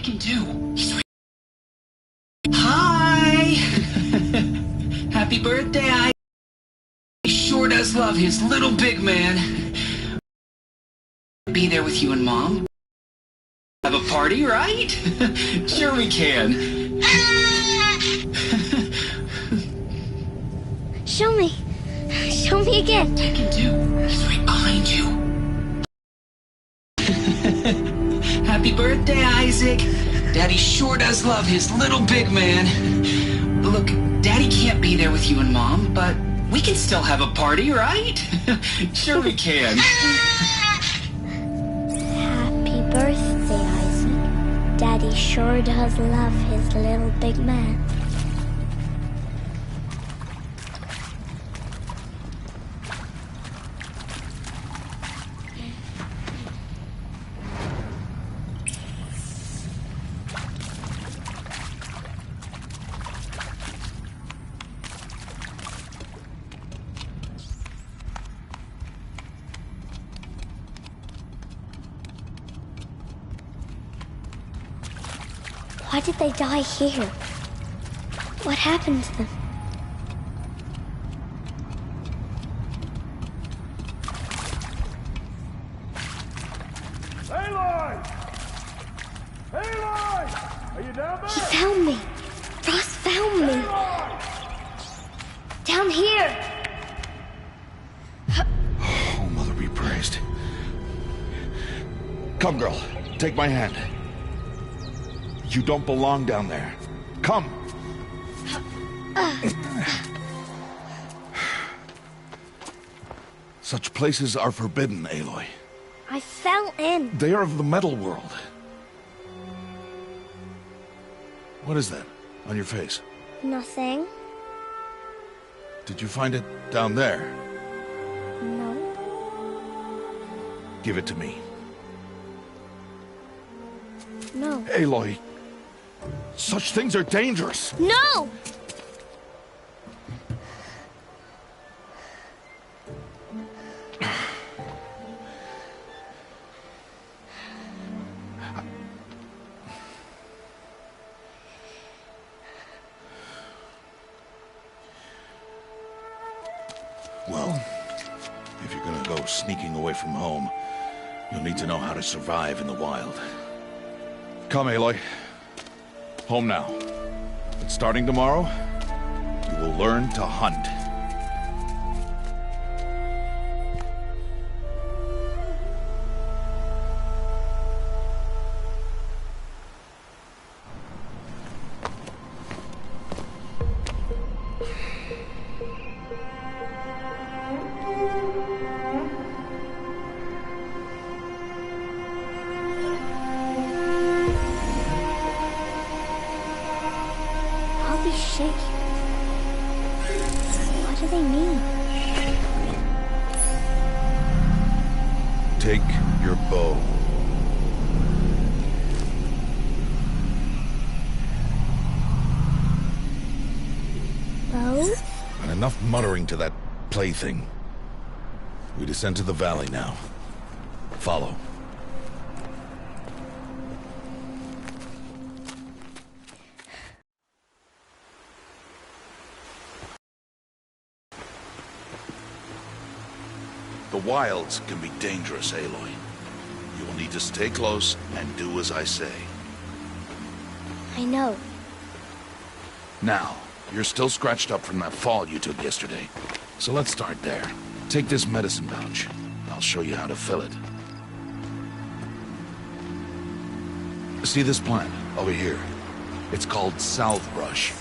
can do. He's right. Hi! Happy birthday, I sure does love his little big man. Be there with you and Mom. Have a party, right? Sure we can. Show me. Show me again. I can do. He's right behind you. Happy birthday, Isaac. Daddy sure does love his little big man. Look, Daddy can't be there with you and Mom, but we can still have a party, right? Sure we can. Happy birthday, Isaac. Daddy sure does love his little big man. Why did they die here? What happened to them? Aloy! Aloy! Are you down there? He found me. Ross found me. Aloy! Down here. Oh, Mother be praised. Come, girl. Take my hand. You don't belong down there. Come. Such places are forbidden, Aloy. I fell in. They are of the metal world. What is that on your face? Nothing. Did you find it down there? No. Give it to me. No. Aloy, such things are dangerous. No! Well, if you're gonna go sneaking away from home, you'll need to know how to survive in the wild. Come, Aloy. Home now. But starting tomorrow, you will learn to hunt. All these shapes. What do they mean? Take your bow. Bow? And enough muttering to that plaything. We descend to the valley now. Follow. The wilds can be dangerous, Aloy. You will need to stay close and do as I say. I know. Now, you're still scratched up from that fall you took yesterday. So let's start there. Take this medicine pouch. I'll show you how to fill it. See this plant over here? It's called salve brush.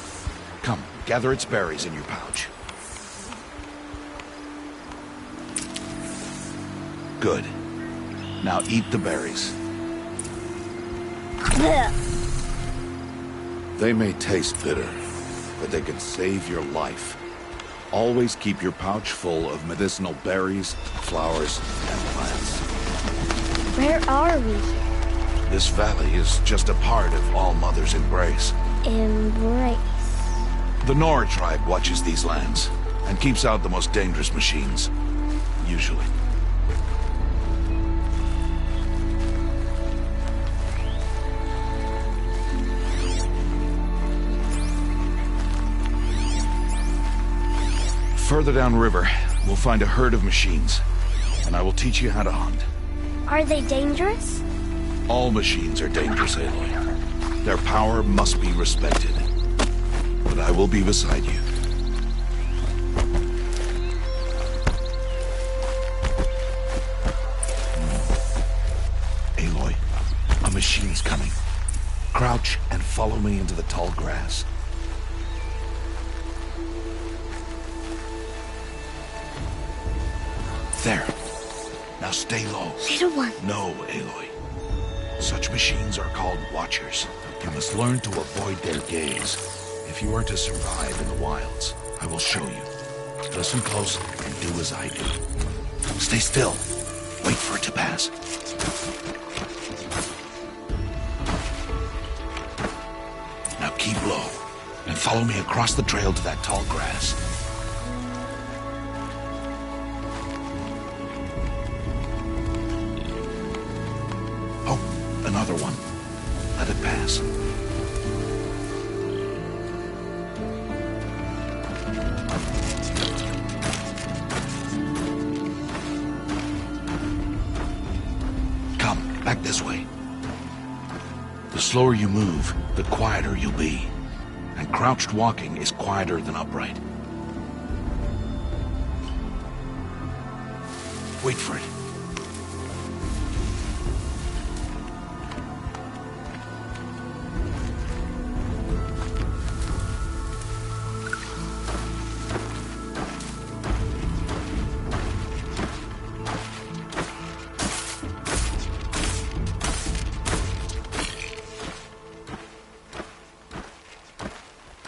Come, gather its berries in your pouch. Good. Now eat the berries. They may taste bitter, but they can save your life. Always keep your pouch full of medicinal berries, flowers, and plants. Where are we? This valley is just a part of All Mother's embrace. Embrace. The Nora tribe watches these lands and keeps out the most dangerous machines. Usually. Further downriver, we'll find a herd of machines, and I will teach you how to hunt. Are they dangerous? All machines are dangerous, Aloy. Their power must be respected. But I will be beside you. Aloy, a machine's coming. Crouch and follow me into the tall grass. There. Now stay low. Little one. No, Aloy. Such machines are called watchers. You must learn to avoid their gaze. If you are to survive in the wilds, I will show you. Listen close and do as I do. Stay still. Wait for it to pass. Now keep low and follow me across the trail to that tall grass. Oh, another one. Let it pass. Come, back this way. The slower you move, the quieter you'll be. And crouched walking is quieter than upright. Wait for it.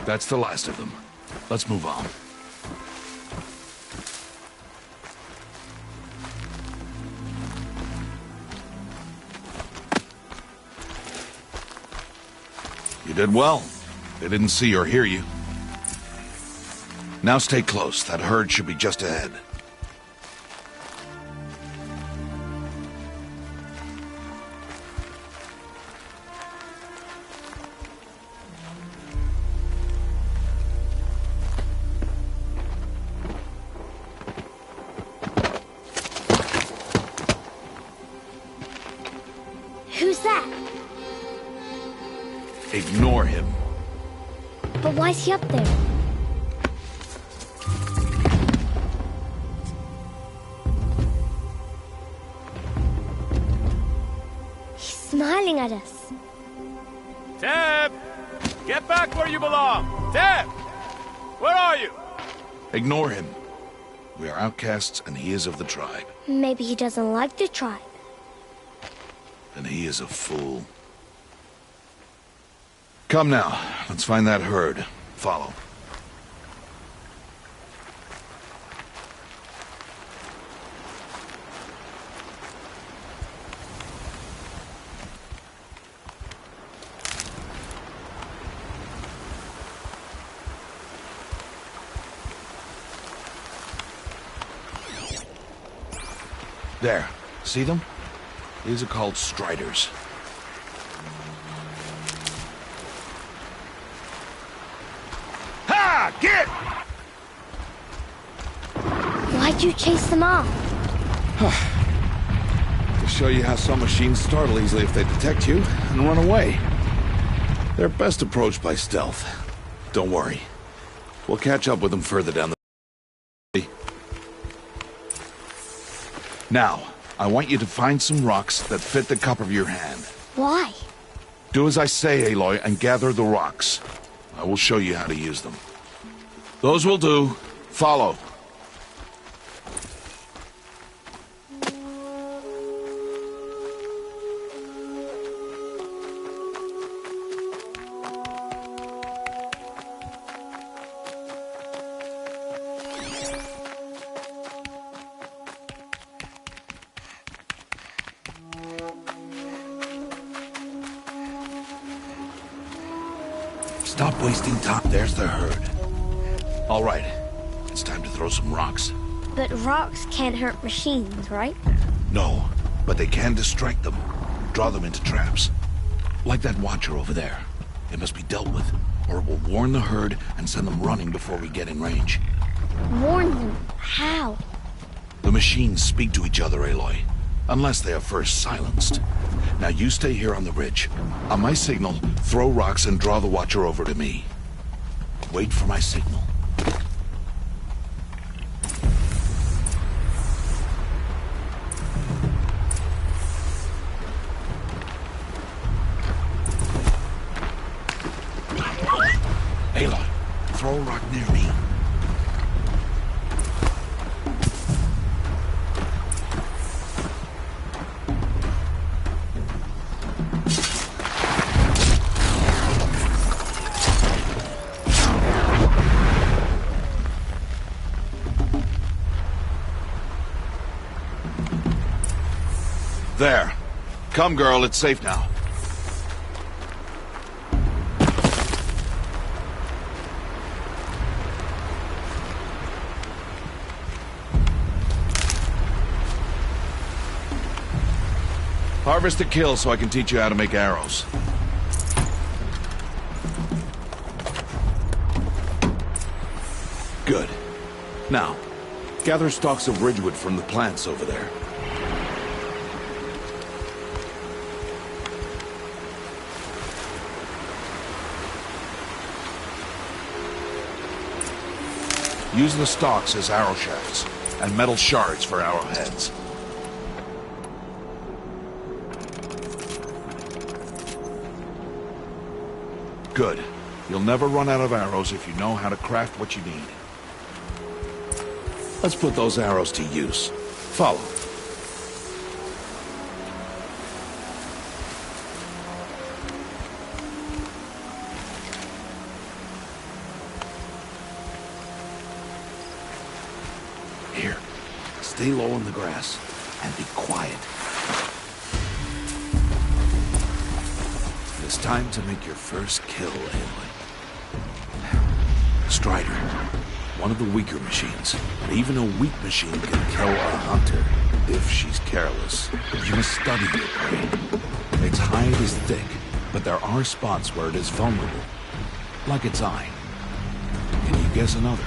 That's the last of them. Let's move on. You did well. They didn't see or hear you. Now stay close. That herd should be just ahead. Who's that? Ignore him. But why's he up there? He's smiling at us. Teb! Get back where you belong! Teb! Where are you? Ignore him. We are outcasts and he is of the tribe. Maybe he doesn't like the tribe. And he is a fool. Come now, let's find that herd. Follow. There, see them? These are called striders. Ha! Get! Why'd you chase them off? To show you how some machines startle easily if they detect you and run away. They're best approached by stealth. Don't worry. We'll catch up with them further down the... Now, I want you to find some rocks that fit the cup of your hand. Why? Do as I say, Aloy, and gather the rocks. I will show you how to use them. Those will do. Follow. Stop wasting time. There's the herd. All right. It's time to throw some rocks. But rocks can't hurt machines, right? No, but they can distract them. Draw them into traps. Like that watcher over there. It must be dealt with, or it will warn the herd and send them running before we get in range. Warn them. How? The machines speak to each other, Aloy. Unless they are first silenced. Now you stay here on the ridge. On my signal, throw rocks and draw the Watcher over to me. Wait for my signal. Aloy, throw a rock near me. There. Come, girl, it's safe now. Harvest a kill so I can teach you how to make arrows. Good. Now, gather stalks of ridgewood from the plants over there. Use the stalks as arrow shafts, and metal shards for arrowheads. Good. You'll never run out of arrows if you know how to craft what you need. Let's put those arrows to use. Follow. Here, stay low in the grass, and be quiet. It's time to make your first kill, Aloy. Strider, one of the weaker machines, but even a weak machine can kill a hunter if she's careless. You must study your prey. Its hide is thick, but there are spots where it is vulnerable, like its eye. Can you guess another?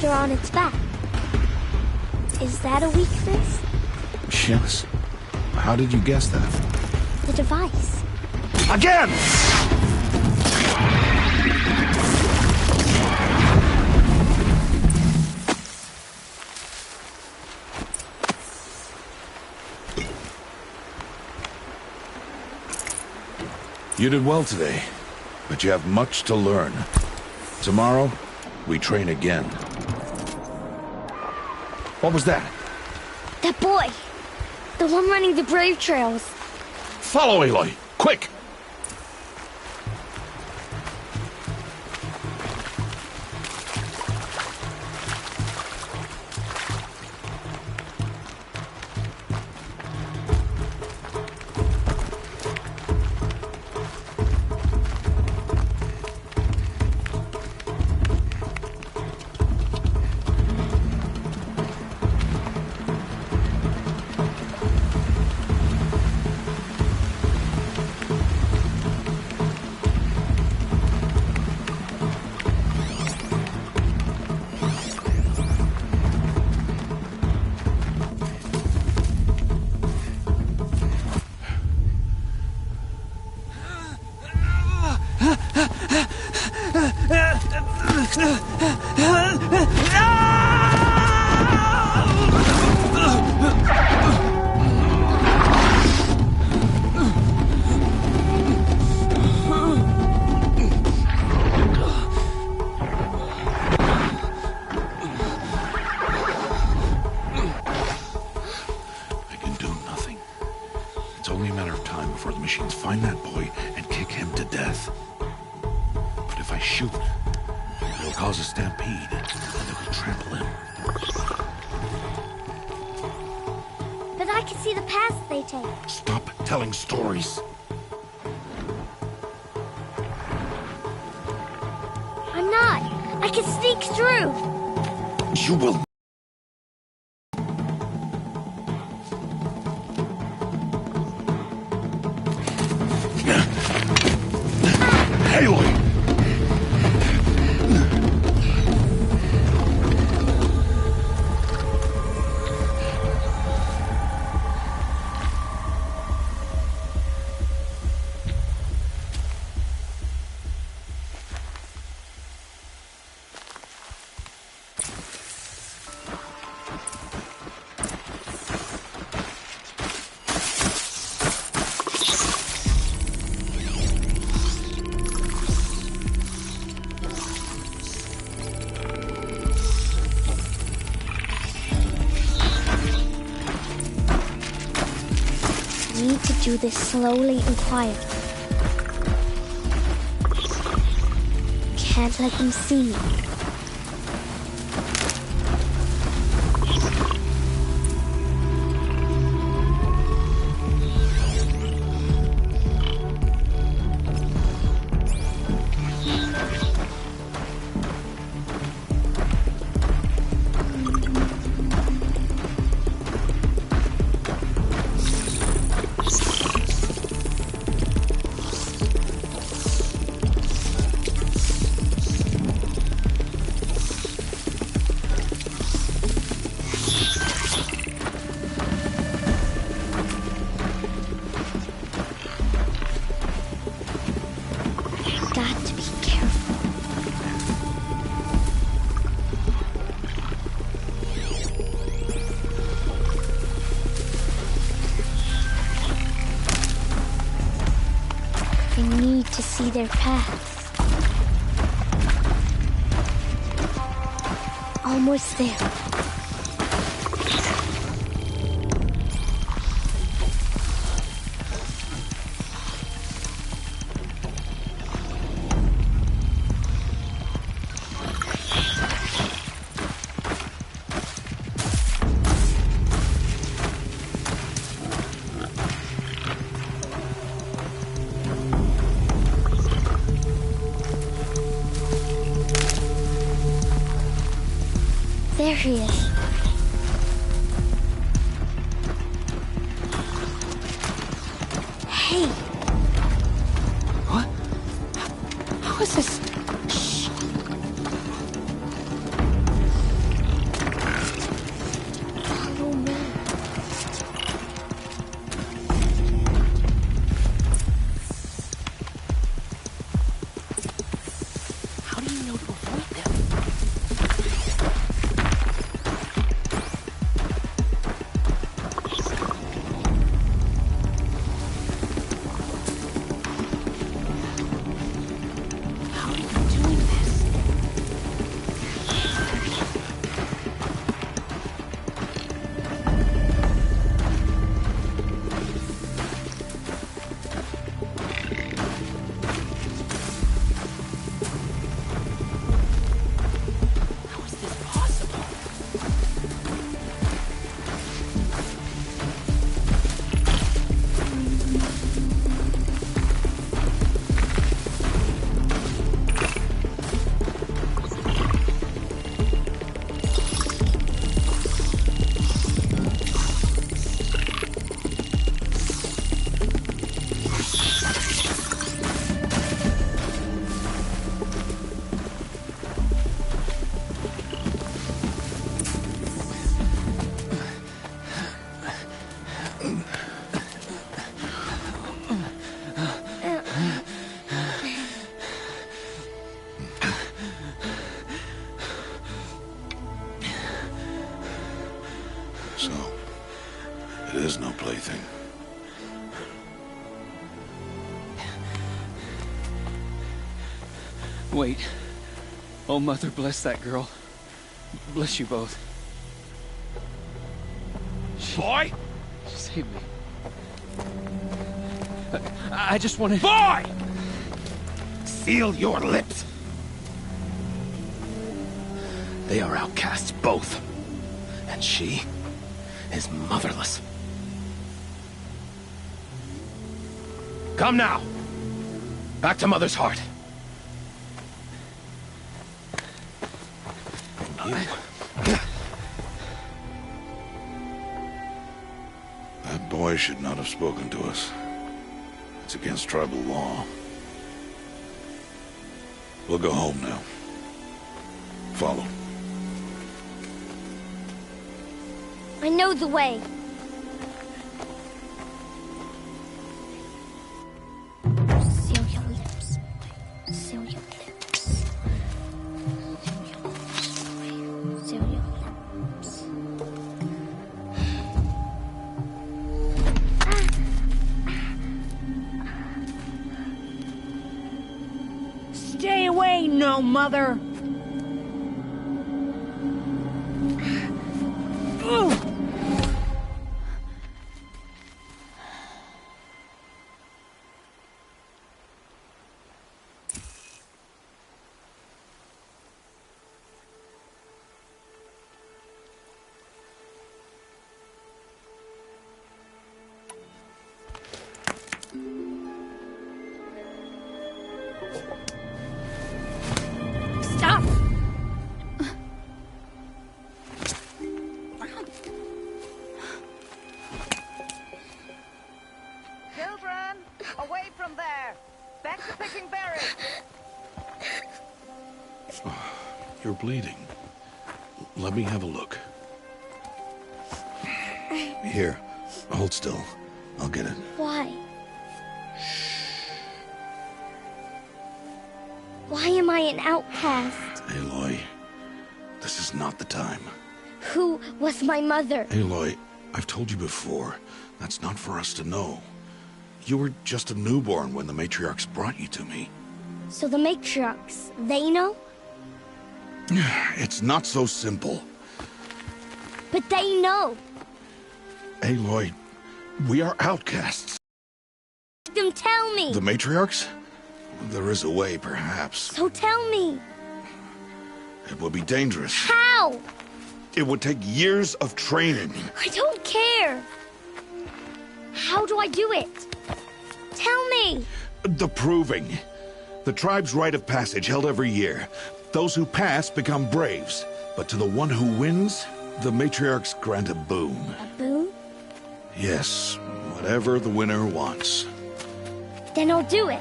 On its back. Is that a weakness? Yes. How did you guess that? The device. Again! You did well today, but you have much to learn. Tomorrow, we train again. What was that? That boy! The one running the brave trails. Follow, Aloy! Quick! It's only a matter of time before the machines find that boy and kick him to death. But if I shoot, it'll cause a stampede, and they'll trample him. But I can see the paths they take. Stop telling stories. I'm not. I can sneak through. You will... Aloy! Need to do this slowly and quietly. Can't let them see me. Got to be careful. I need to see their paths. Almost there. There he is. Hey! What? How is this? Shh! Follow me. How do you know to avoid them? So, it is no plaything. Wait. Oh, Mother, bless that girl. Bless you both. Boy! She saved me. I just wanted... Boy! Seal your lips. They are outcasts, both. And she is motherless. Come now. Back to Mother's heart. And you... Loy should not have spoken to us. It's against tribal law. We'll go home now. Follow. I know the way. Seal your lips. Seal your lips. Seal your lips. Stay away, no mother! Stop! Children, away from there. Back to picking berries. You're bleeding. Let me have a look. Here, hold still. I'll get it. Why? Why am I an outcast? Aloy, this is not the time. Who was my mother? Aloy, I've told you before, that's not for us to know. You were just a newborn when the matriarchs brought you to me. So the matriarchs, they know? It's not so simple. But they know. Aloy, we are outcasts. Make them tell me. The matriarchs? There is a way, perhaps. So tell me. It would be dangerous. How? It would take years of training. I don't care. How do I do it? Tell me. The proving. The tribe's rite of passage held every year. Those who pass become braves. But to the one who wins, the matriarchs grant a boon. A boon? Yes, whatever the winner wants. Then I'll do it.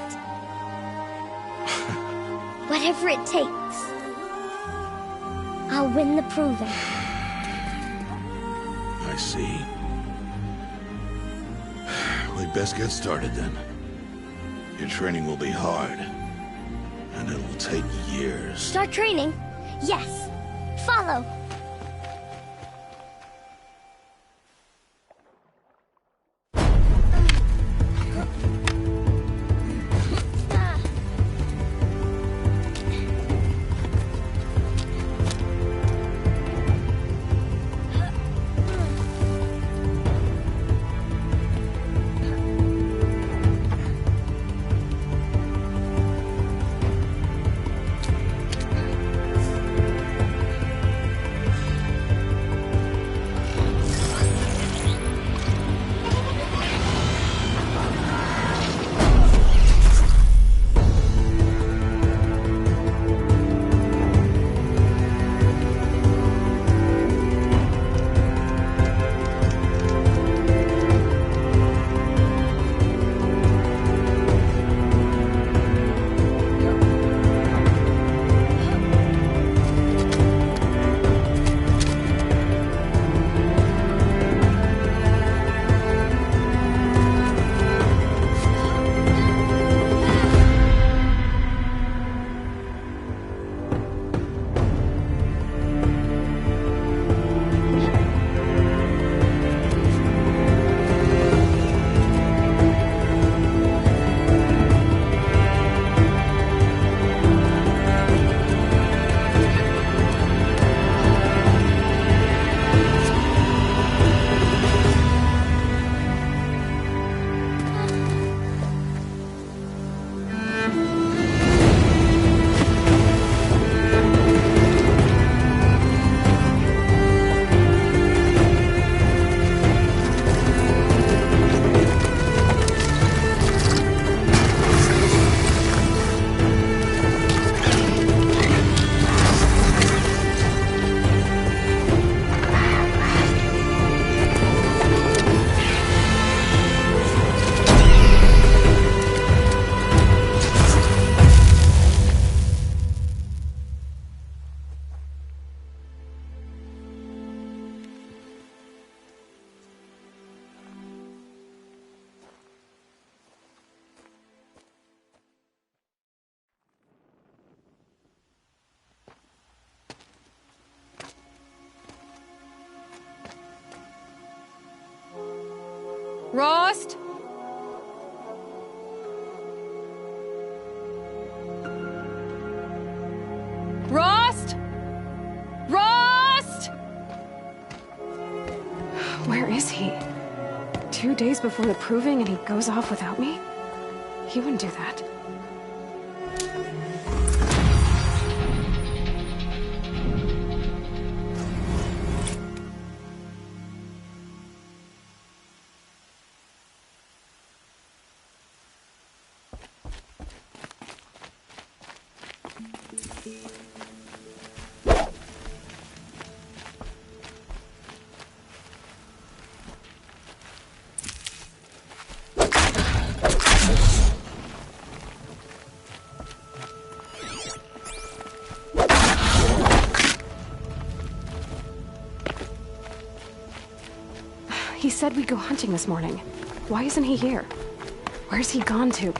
Whatever it takes. I'll win the proving. I see. We'd best get started then. Your training will be hard. And it will take years. Start training? Yes. Follow. Rost? Rost? Rost? Where is he? 2 days before the proving and he goes off without me? He wouldn't do that. He said we'd go hunting this morning. Why isn't he here? Where's he gone to?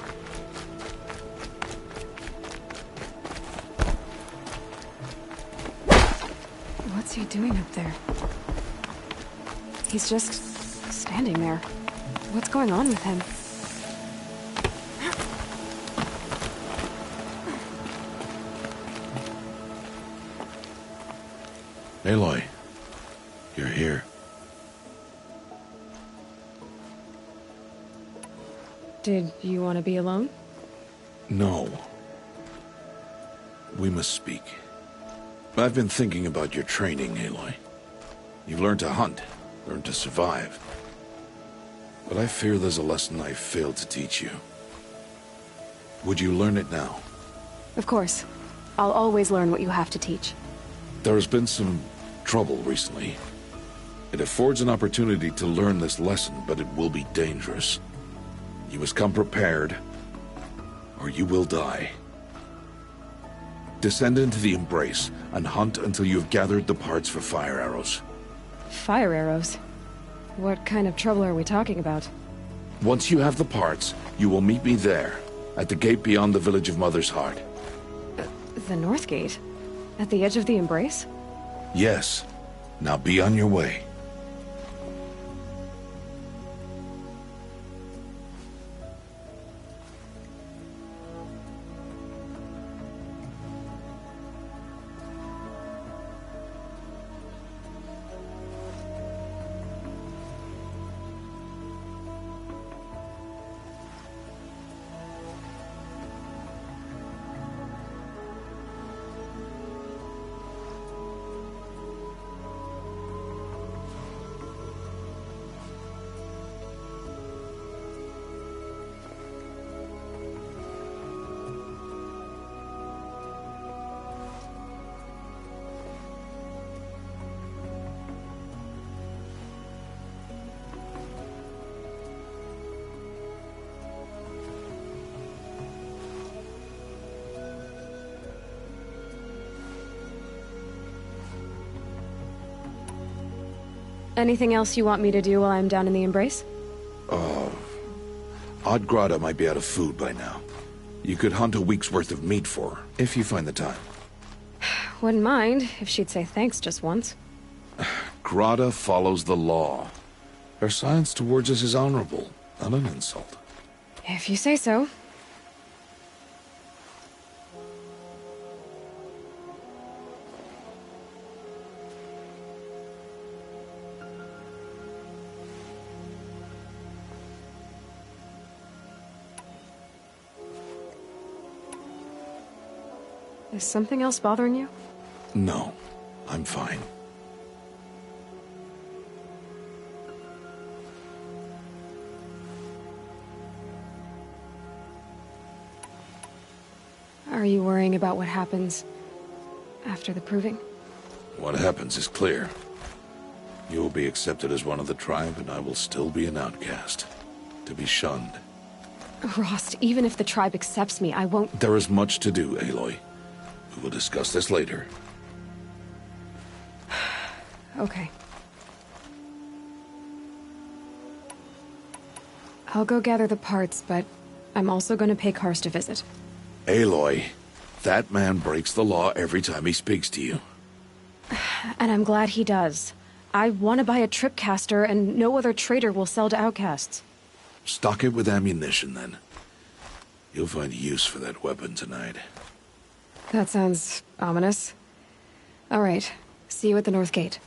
What's he doing up there? He's just standing there. What's going on with him? Aloy, you're here. Did you want to be alone? No. We must speak. I've been thinking about your training, Aloy. You've learned to hunt, learned to survive. But I fear there's a lesson I failed to teach you. Would you learn it now? Of course. I'll always learn what you have to teach. There has been some trouble recently. It affords an opportunity to learn this lesson, but it will be dangerous. You must come prepared, or you will die. Descend into the Embrace and hunt until you have gathered the parts for fire arrows. Fire arrows? What kind of trouble are we talking about? Once you have the parts, you will meet me there, at the gate beyond the village of Mother's Heart. The North Gate? At the edge of the Embrace? Yes. Now be on your way. Anything else you want me to do while I'm down in the Embrace? Oddgrada might be out of food by now. You could hunt a week's worth of meat for her, if you find the time. Wouldn't mind if she'd say thanks just once. Grada follows the law. Her science towards us is honorable, not an insult. If you say so. Is something else bothering you? No, I'm fine. Are you worrying about what happens after the proving? What happens is clear. You will be accepted as one of the tribe, and I will still be an outcast. To be shunned. Rost, even if the tribe accepts me, I won't... There is much to do, Aloy. We will discuss this later. Okay. I'll go gather the parts, but I'm also going to pay Karst a visit. Aloy, that man breaks the law every time he speaks to you. And I'm glad he does. I want to buy a tripcaster, and no other trader will sell to outcasts. Stock it with ammunition, then. You'll find use for that weapon tonight. That sounds ominous. All right. See you at the North Gate.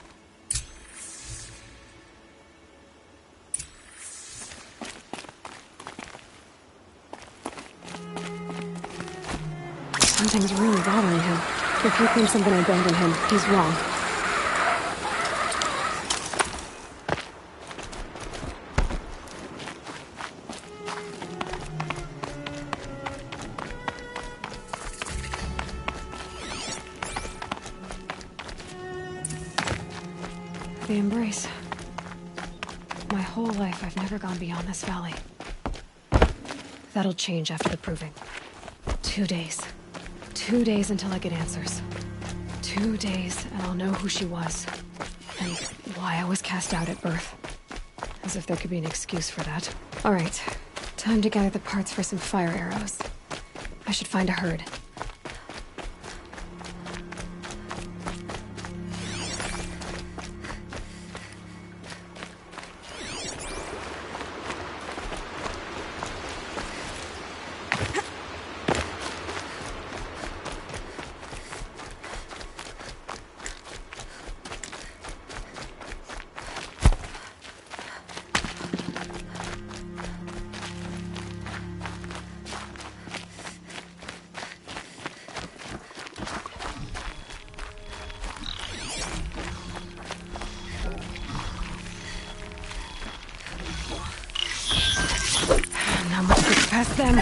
Something's really bothering him. If he thinks I'm gonna abandon him, he's wrong. The embrace. My whole life, I've never gone beyond this valley. That'll change after the proving. 2 days. 2 days until I get answers. 2 days, and I'll know who she was. And why I was cast out at birth. As if there could be an excuse for that. Alright, time to gather the parts for some fire arrows. I should find a herd. Not much gets past them.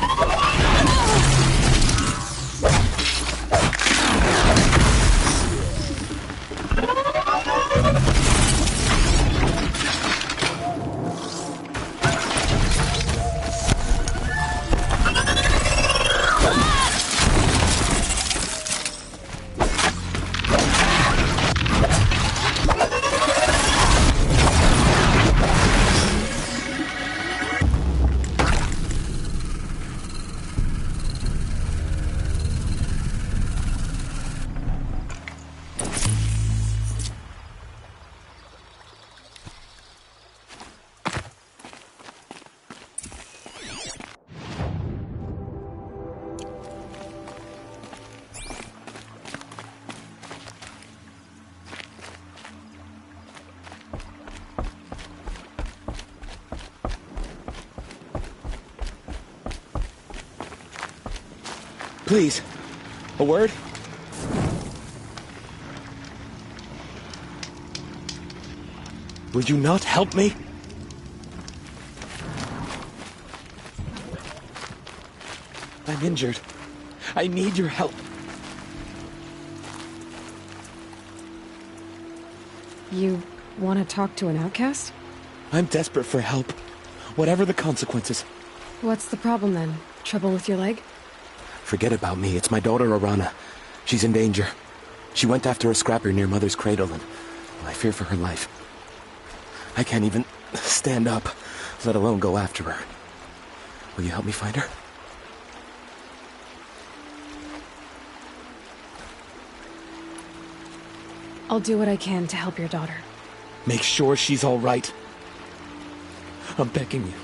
Please, a word? Will you not help me? I'm injured. I need your help. You want to talk to an outcast? I'm desperate for help, whatever the consequences. What's the problem then? Trouble with your leg? Forget about me. It's my daughter, Arana. She's in danger. She went after a scrapper near Mother's cradle, and I fear for her life. I can't even stand up, let alone go after her. Will you help me find her? I'll do what I can to help your daughter. Make sure she's all right. I'm begging you.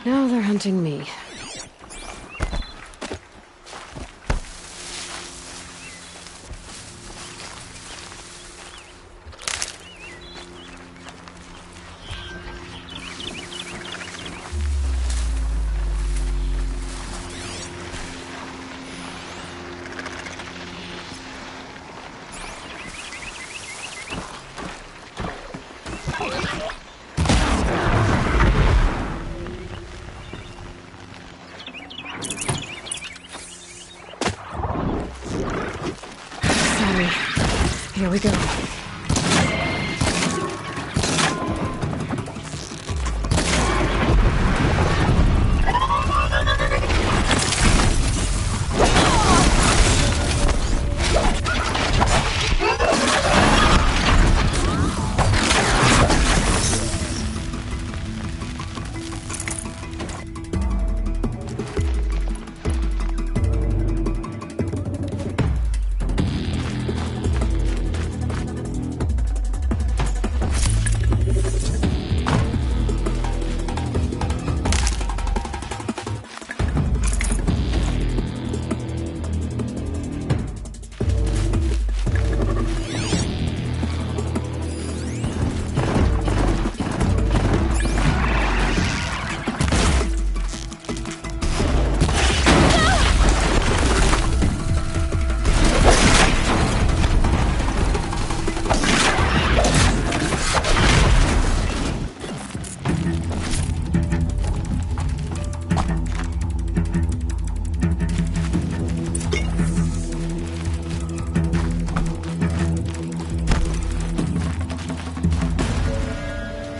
Now they're hunting me. Here we go.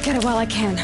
Get it while I can.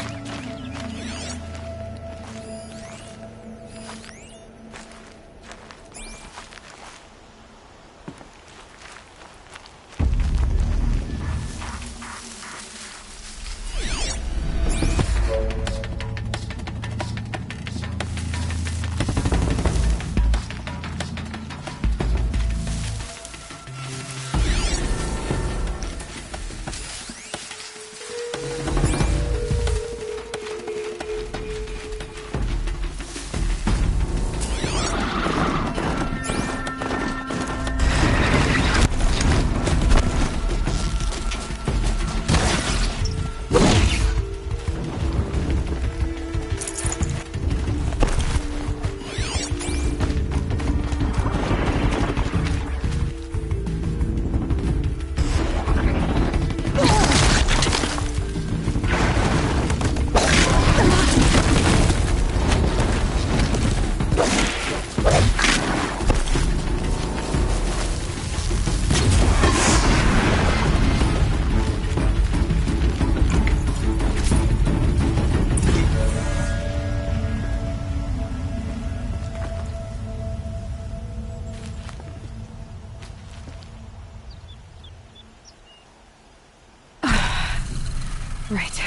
Right.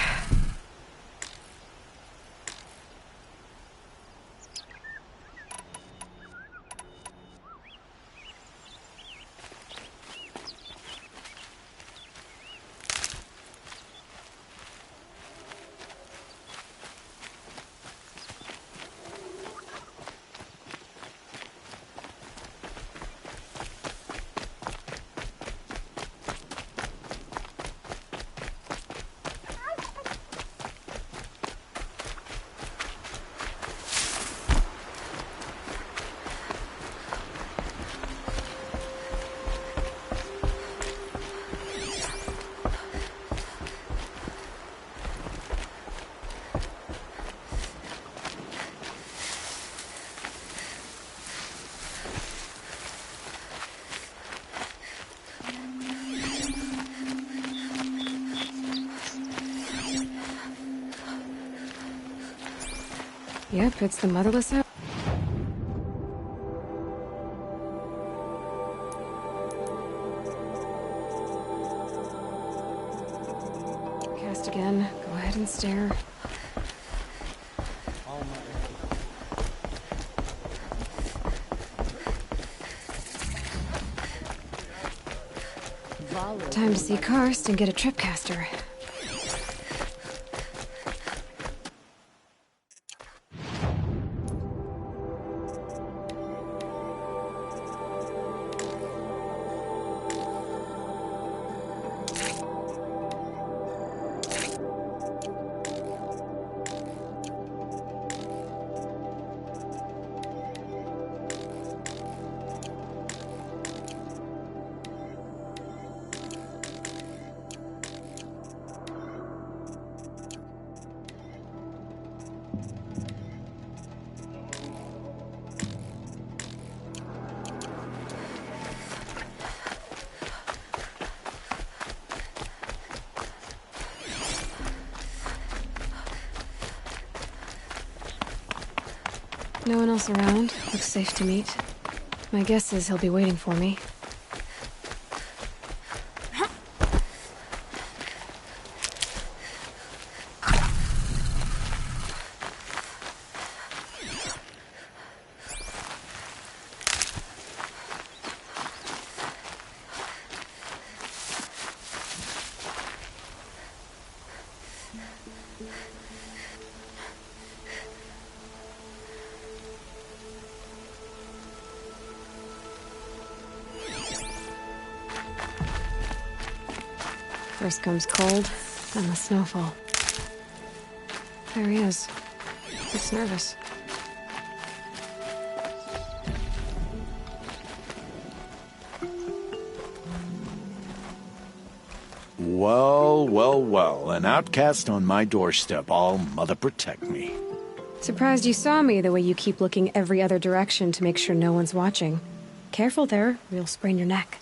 Yep, it's the motherless house. Cast again. Go ahead and stare. Time to see Karst and get a tripcaster. No one else around. Looks safe to meet. My guess is he'll be waiting for me. First comes cold, then the snowfall. There he is. Looks nervous. Well, well, well. An outcast on my doorstep. All mother protect me. Surprised you saw me the way you keep looking every other direction to make sure no one's watching. Careful there, or you'll sprain your neck.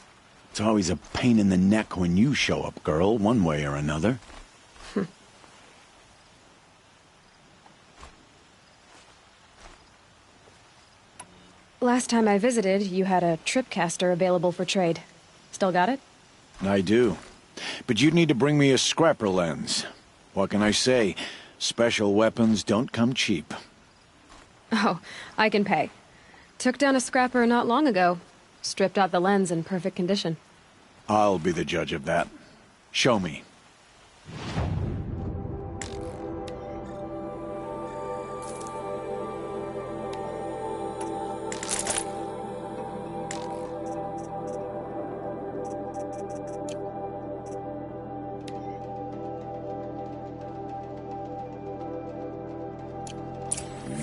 It's always a pain in the neck when you show up, girl, one way or another. Last time I visited, you had a tripcaster available for trade. Still got it? I do. But you'd need to bring me a scrapper lens. What can I say? Special weapons don't come cheap. Oh, I can pay. Took down a scrapper not long ago. Stripped out the lens in perfect condition. I'll be the judge of that. Show me.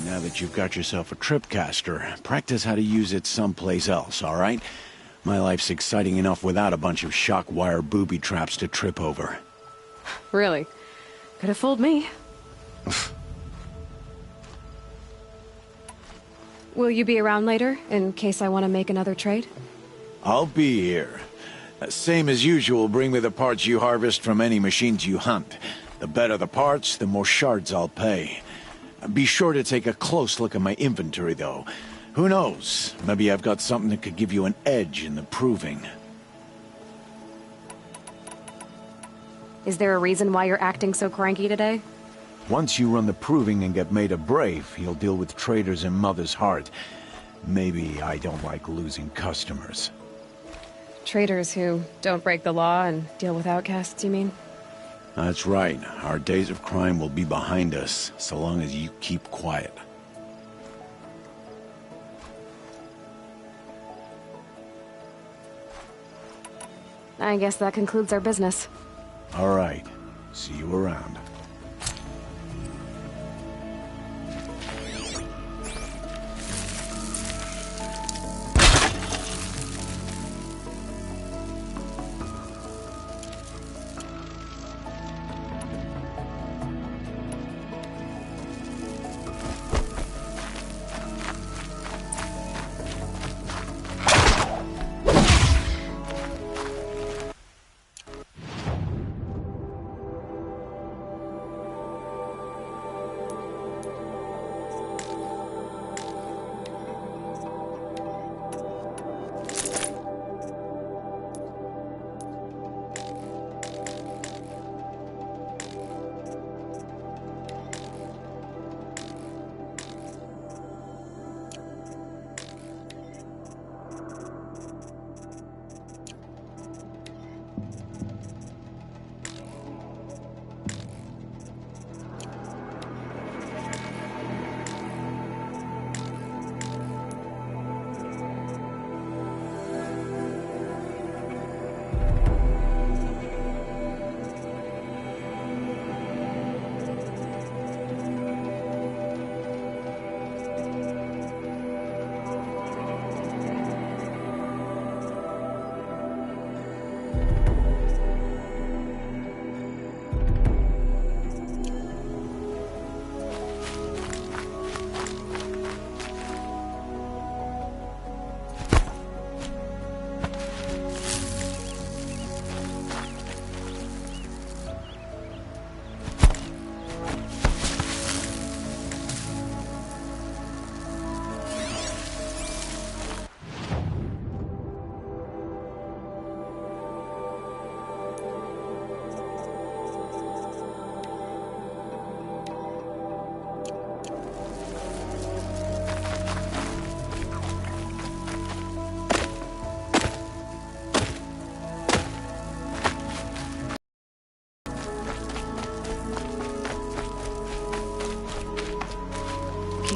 Now that you've got yourself a tripcaster, practice how to use it someplace else, all right? My life's exciting enough without a bunch of shock wire booby traps to trip over. Really? Could have fooled me. Will you be around later, in case I want to make another trade? I'll be here. Same as usual, bring me the parts you harvest from any machines you hunt. The better the parts, the more shards I'll pay. Be sure to take a close look at my inventory, though. Who knows? Maybe I've got something that could give you an edge in the proving. Is there a reason why you're acting so cranky today? Once you run the proving and get made a brave, you'll deal with traitors in Mother's Heart. Maybe I don't like losing customers. Traitors who don't break the law and deal with outcasts, you mean? That's right. Our days of crime will be behind us, so long as you keep quiet. I guess that concludes our business. All right. See you around.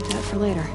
that for later.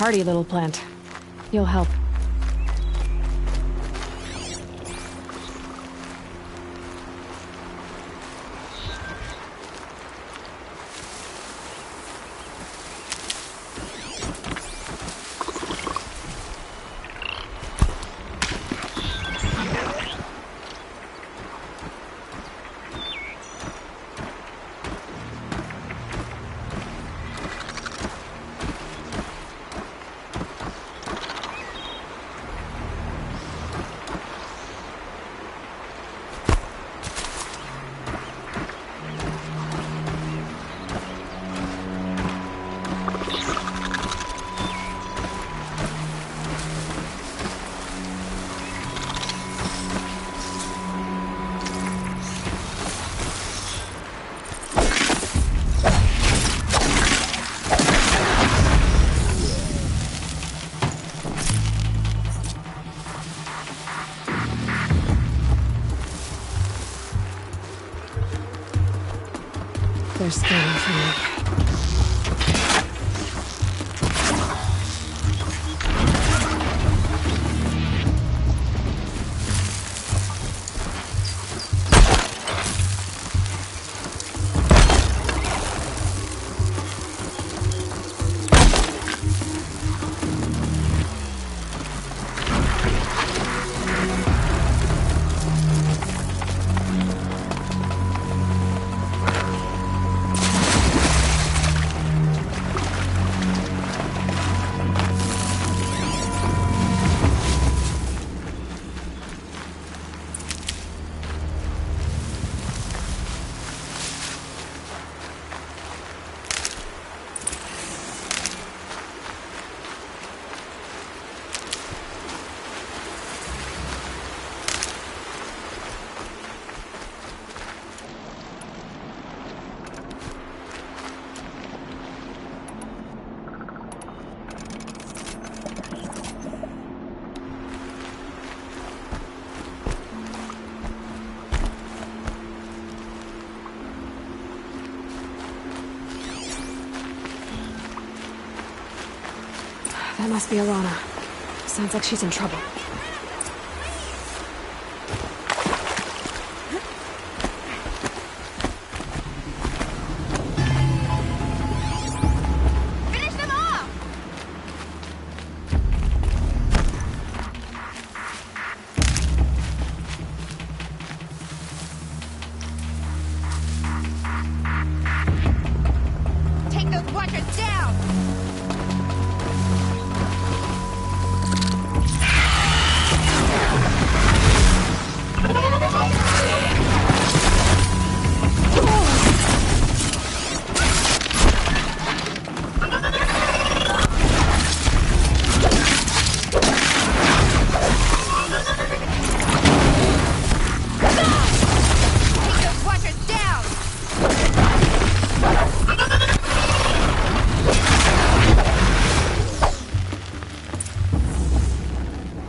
Hardy little plant. You'll help. They're scanning for me. That must be Alana. Sounds like she's in trouble. Finish them off! Take those watchers down!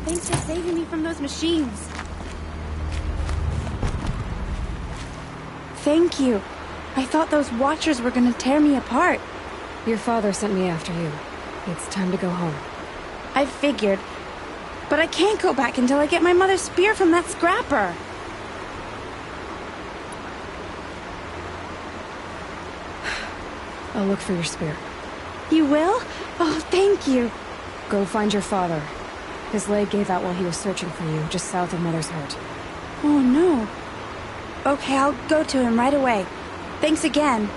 Thanks for saving me from those machines. Thank you. I thought those watchers were gonna tear me apart. Your father sent me after you. It's time to go home. I figured. But I can't go back until I get my mother's spear from that scrapper. I'll look for your spear. You will? Oh, thank you. Go find your father. His leg gave out while he was searching for you, just south of Mother's Hurt. Oh, no. Okay, I'll go to him right away. Thanks again.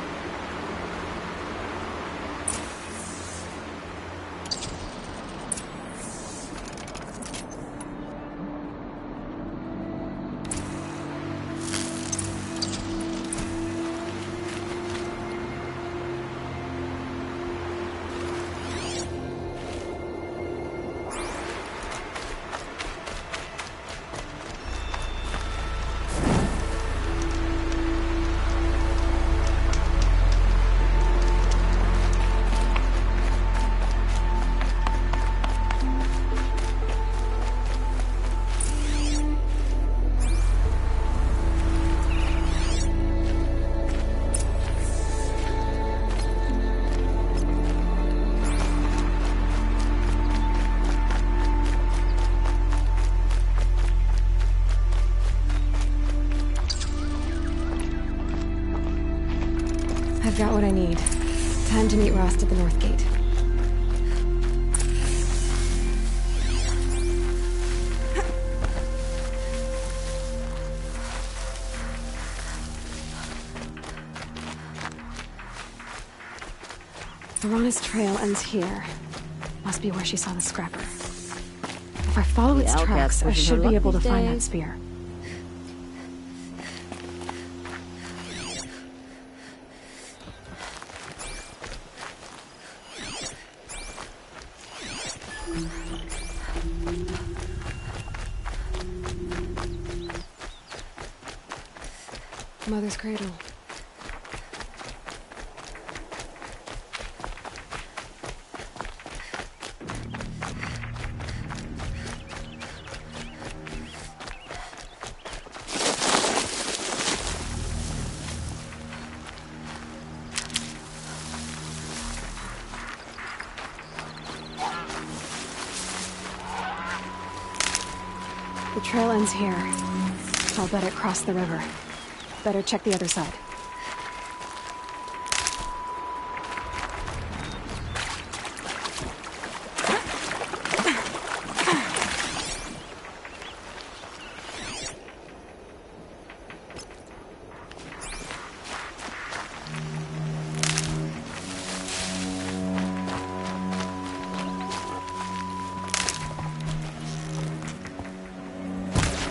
I've got what I need. Time to meet Rost at the North Gate. Arana's trail ends here. Must be where she saw the scrapper. If I follow its tracks, I should be able to find that spear. Mother's cradle. The trail ends here. I'll bet it crossed the river. Better check the other side.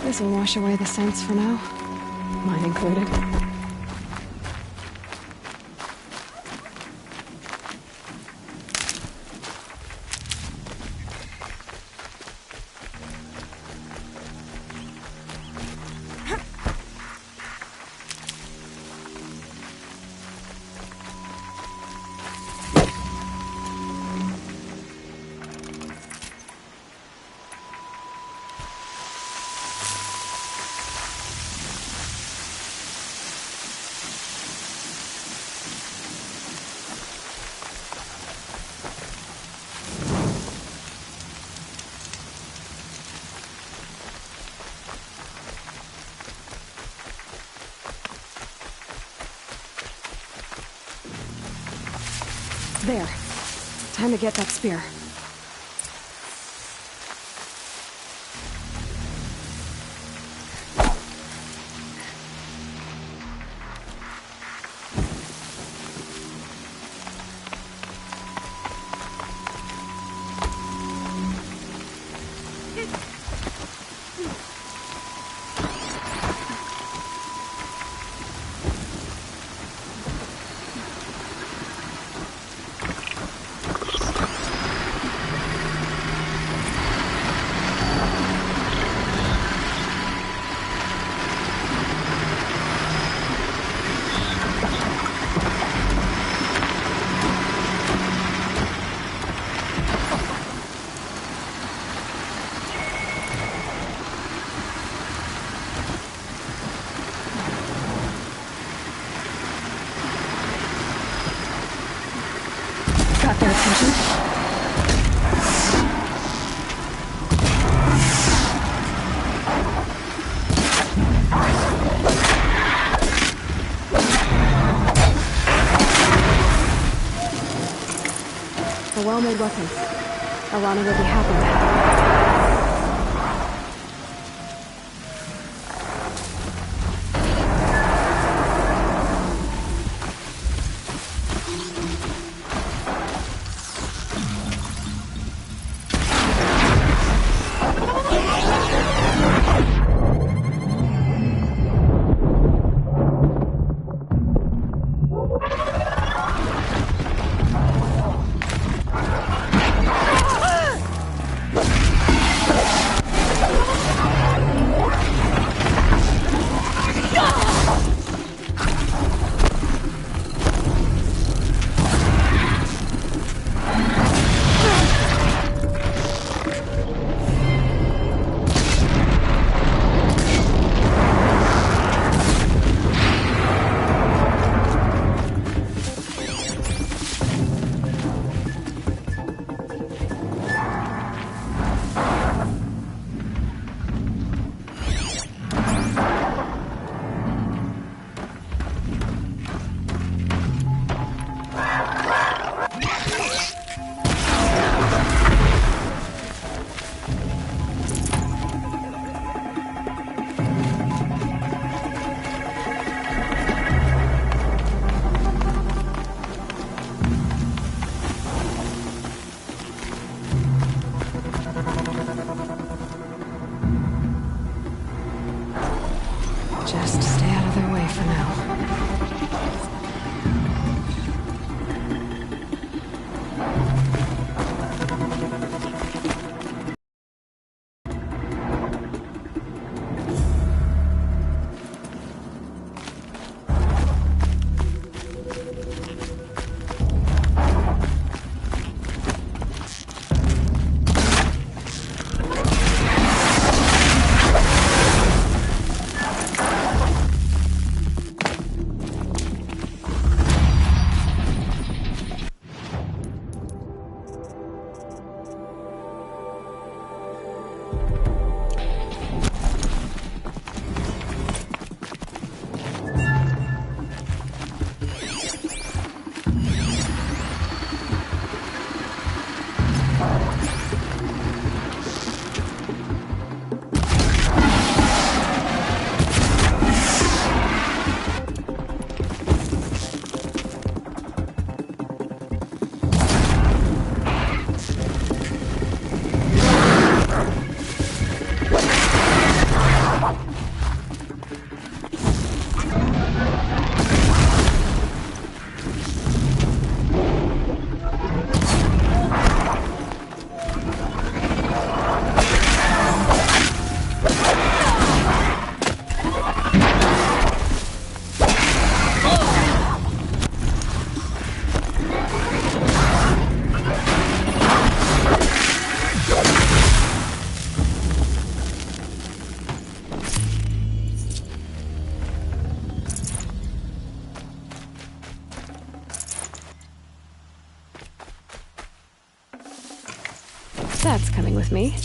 This'll wash away the scents for now. Mine included. There. Time to get that spear. Got their attention? A well-made weapon. Alana will be happy to have it. Just stay out of their way for now. That's coming with me.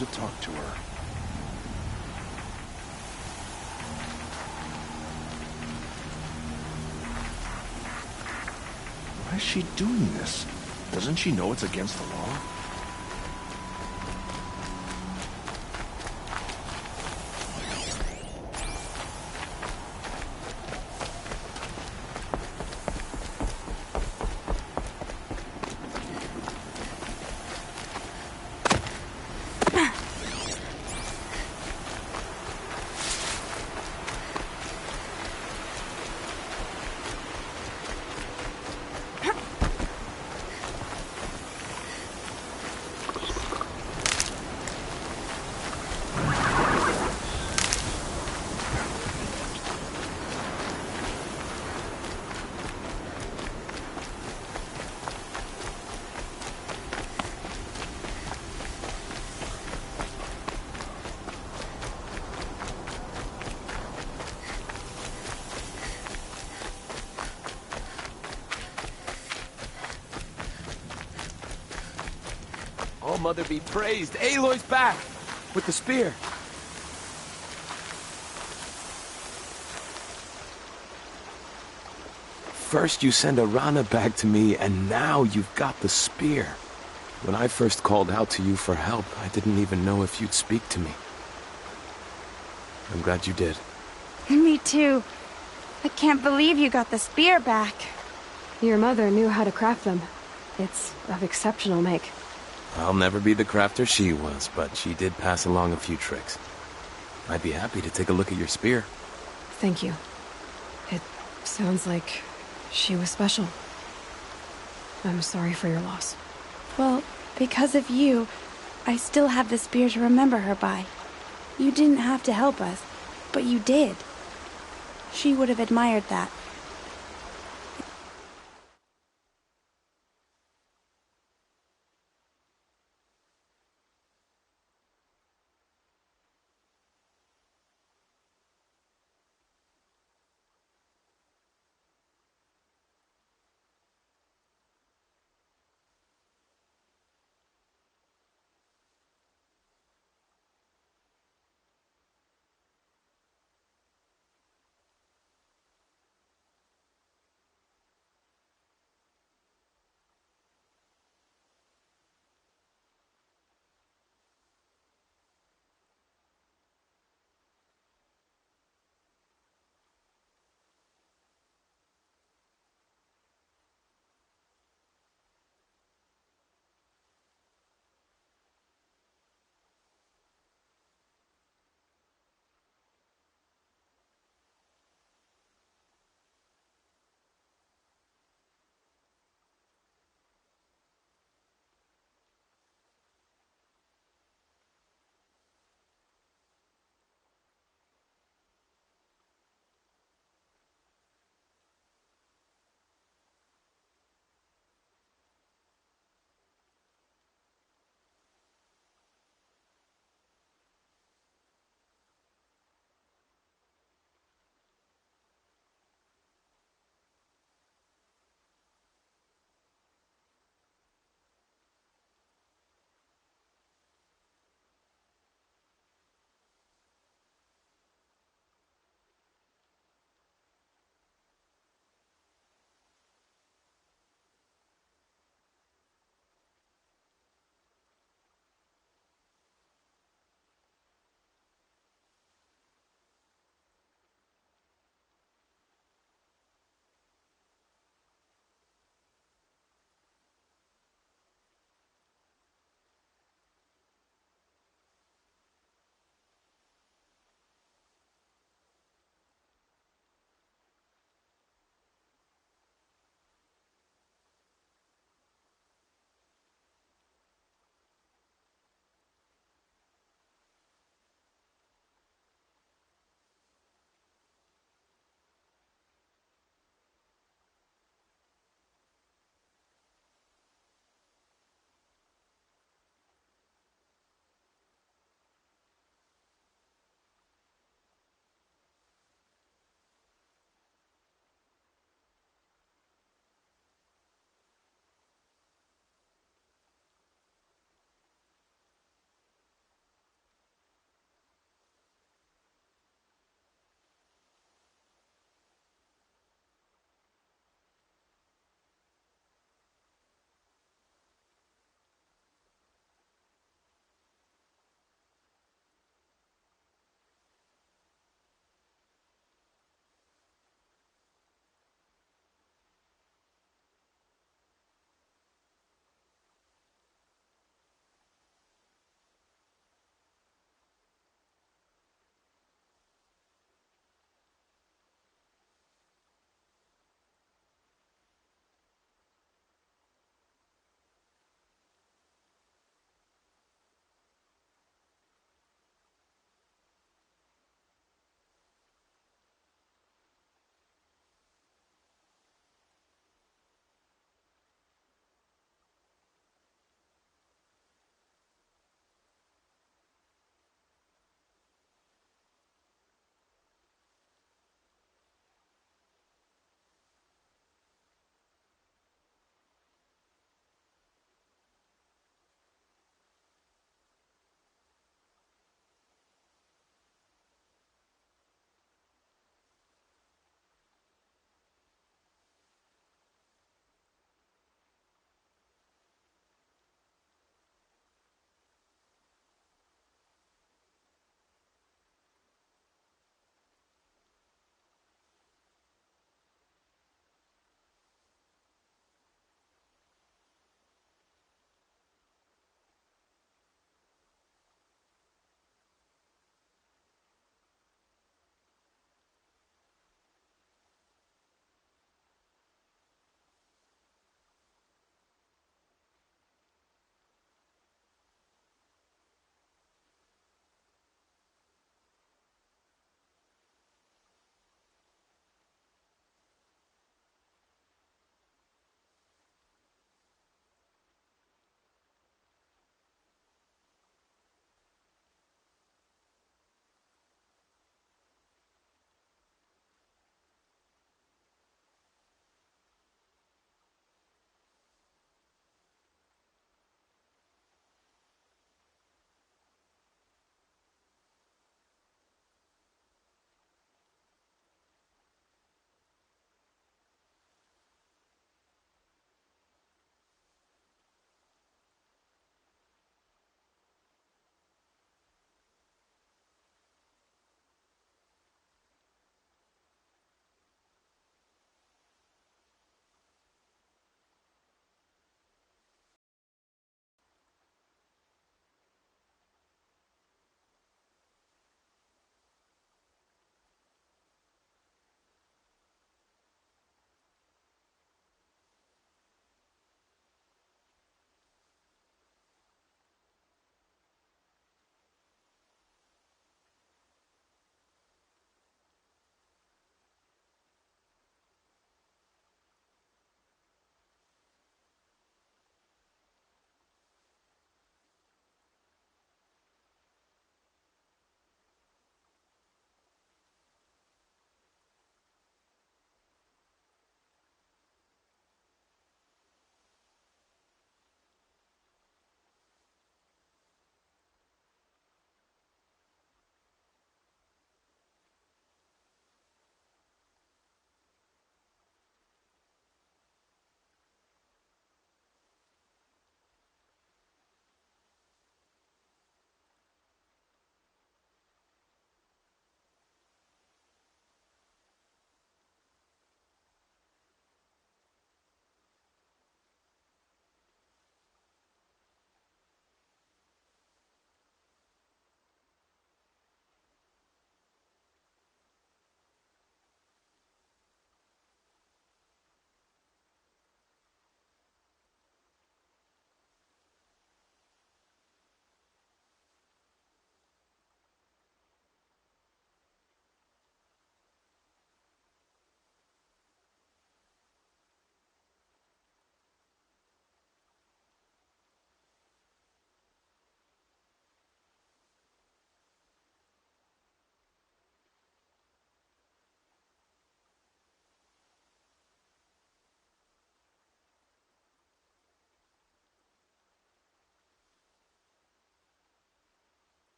to talk to her. Why is she doing this? Doesn't she know it's against the law? Oh, Mother be praised. Aloy's back! With the spear. First you send Arana back to me, and now you've got the spear. When I first called out to you for help, I didn't even know if you'd speak to me. I'm glad you did. Me too. I can't believe you got the spear back. Your mother knew how to craft them. It's of exceptional make. I'll never be the crafter she was, but she did pass along a few tricks. I'd be happy to take a look at your spear. Thank you. It sounds like she was special. I'm sorry for your loss. Well, because of you, I still have the spear to remember her by. You didn't have to help us, but you did. She would have admired that.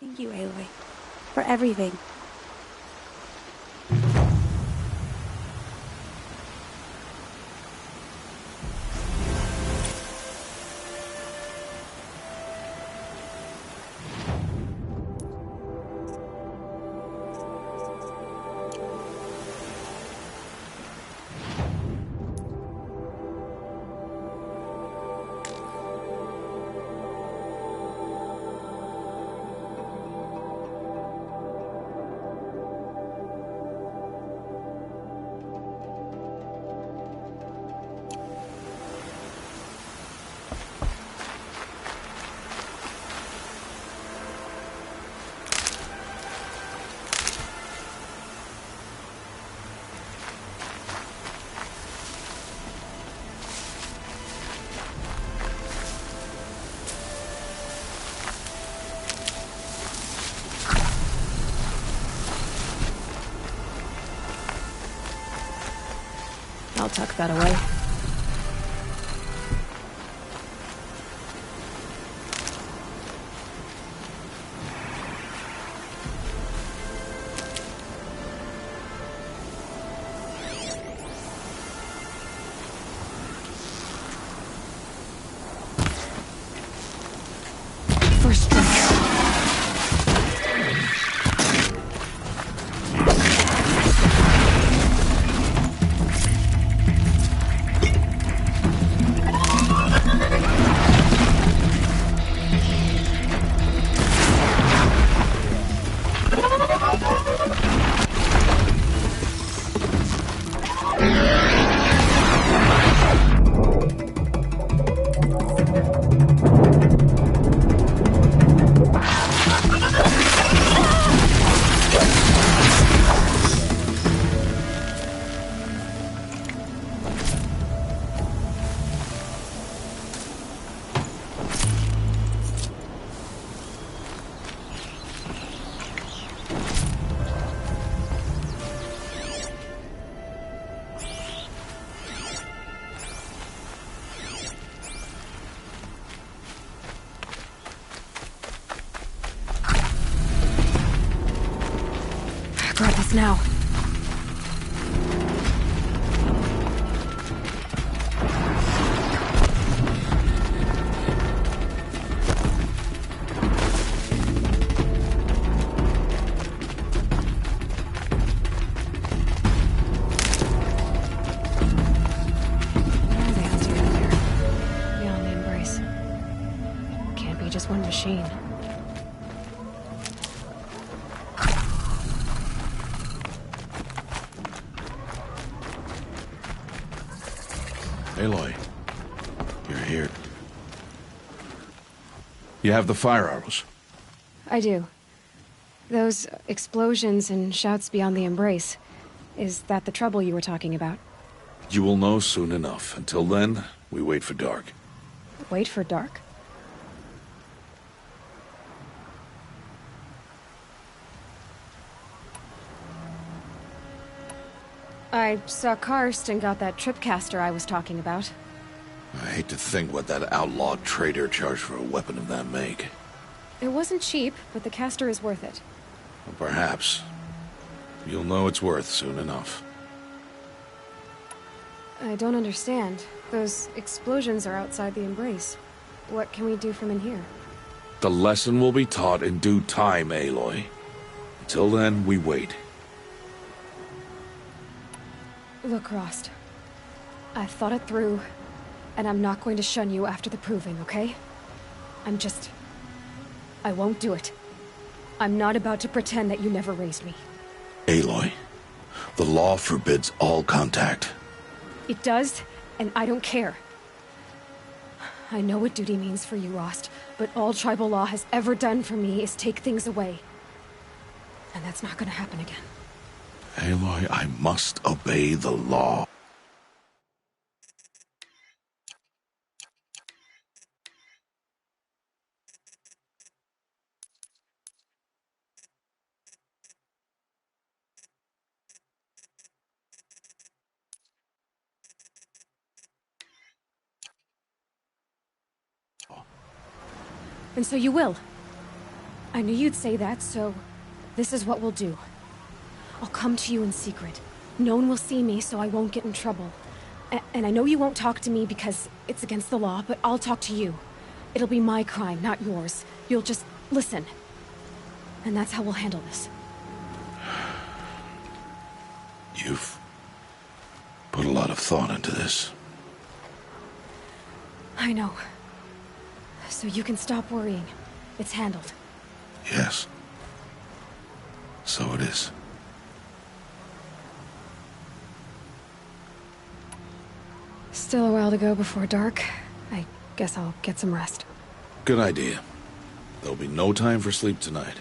Thank you, Aloy, for everything. I'll tuck that away. First drink. Grab this now. What are they up to out there? Beyond the embrace. Can't be just one machine. Aloy, you're here. You have the fire arrows. I do. Those explosions and shouts beyond the embrace. Is that the trouble you were talking about? You will know soon enough. Until then, we wait for dark. Wait for dark? I saw Karst and got that tripcaster I was talking about. I hate to think what that outlawed trader charged for a weapon of that make. It wasn't cheap, but the caster is worth it. Well, perhaps. You'll know it's worth soon enough. I don't understand. Those explosions are outside the embrace. What can we do from in here? The lesson will be taught in due time, Aloy. Until then, we wait. Look, Rost. I thought it through, and I'm not going to shun you after the proving, okay? I won't do it. I'm not about to pretend that you never raised me. Aloy, the law forbids all contact. It does, and I don't care. I know what duty means for you, Rost, but all tribal law has ever done for me is take things away. And that's not gonna happen again. Aloy, I must obey the law. And so you will. I knew you'd say that, so this is what we'll do. I'll come to you in secret. No one will see me, so I won't get in trouble. And I know you won't talk to me because it's against the law, but I'll talk to you. It'll be my crime, not yours. You'll just listen. And that's how we'll handle this. You've put a lot of thought into this. I know. So you can stop worrying. It's handled. Yes. So it is. Still a while to go before dark. I guess I'll get some rest. Good idea. There'll be no time for sleep tonight.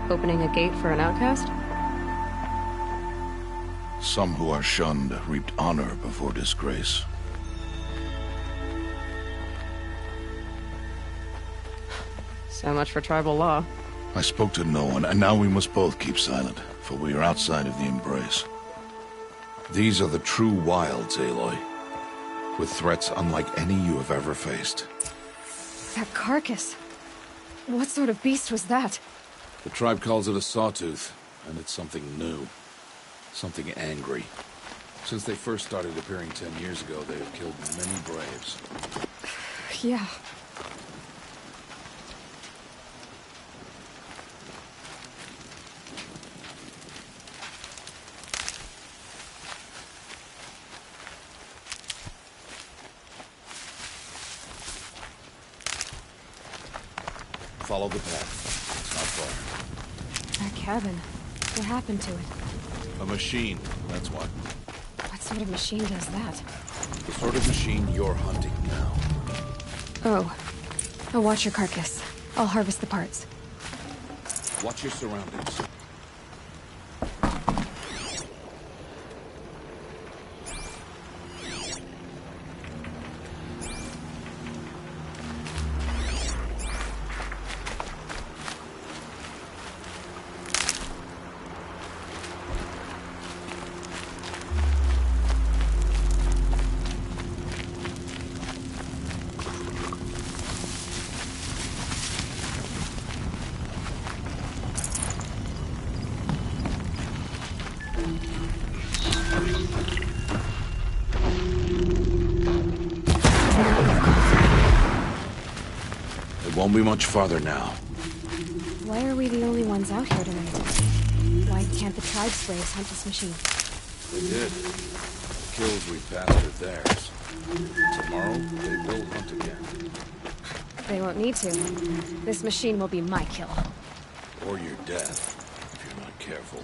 Opening a gate for an outcast? Some who are shunned reaped honor before disgrace. So much for tribal law. I spoke to no one, and now we must both keep silent, for we are outside of the embrace. These are the true wilds, Aloy, with threats unlike any you have ever faced. That carcass. What sort of beast was that? The tribe calls it a sawtooth, and it's something new. Something angry. Since they first started appearing 10 years ago, they have killed many braves. Yeah. Follow the path. It's not far. That cabin. What happened to it? A machine, that's what. What sort of machine does that? The sort of machine you're hunting now. Oh. I'll watch your carcass. I'll harvest the parts. Watch your surroundings. Won't be much farther now. Why are we the only ones out here tonight? Why can't the tribe's braves hunt this machine? They did. The kills we passed are theirs. Tomorrow, they will hunt again. They won't need to. This machine will be my kill. Or your death, if you're not careful.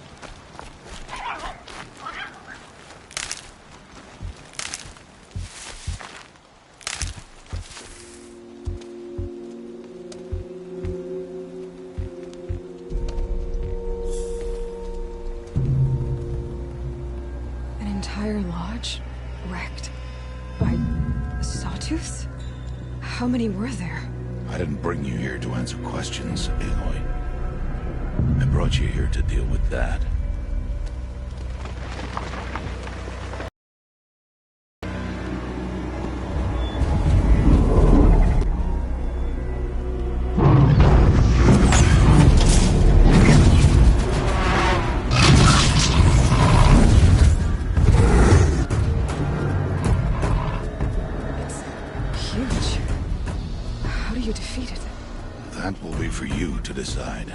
Entire lodge wrecked by sawtooths? How many were there? I didn't bring you here to answer questions, Aloy. I brought you here to deal with that. That will be for you to decide.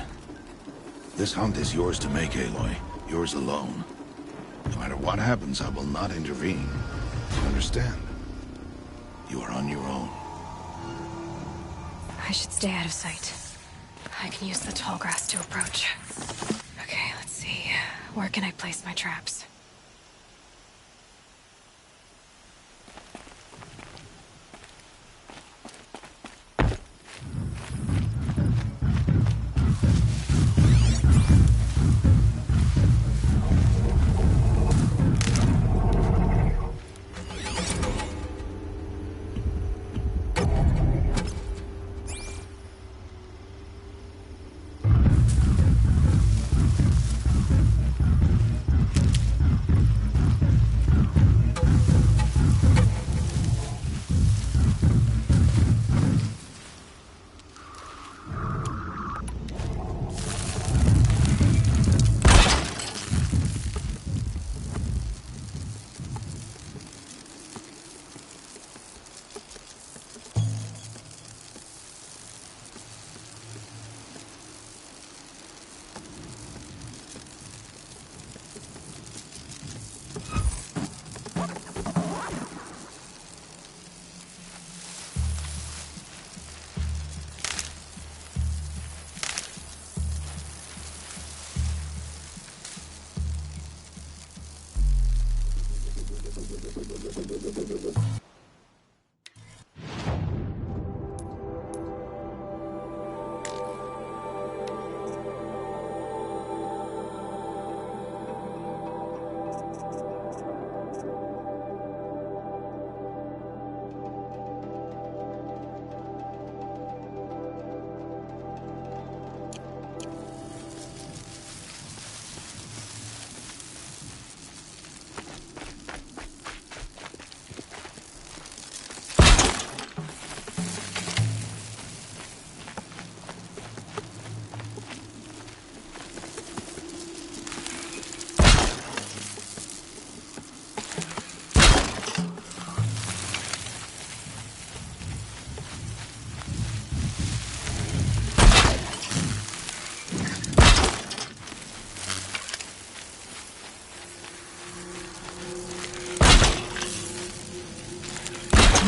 This hunt is yours to make, Aloy. Yours alone. No matter what happens, I will not intervene. You understand? You are on your own. I should stay out of sight. I can use the tall grass to approach. Okay, let's see. Where can I place my traps?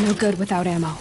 No good without ammo.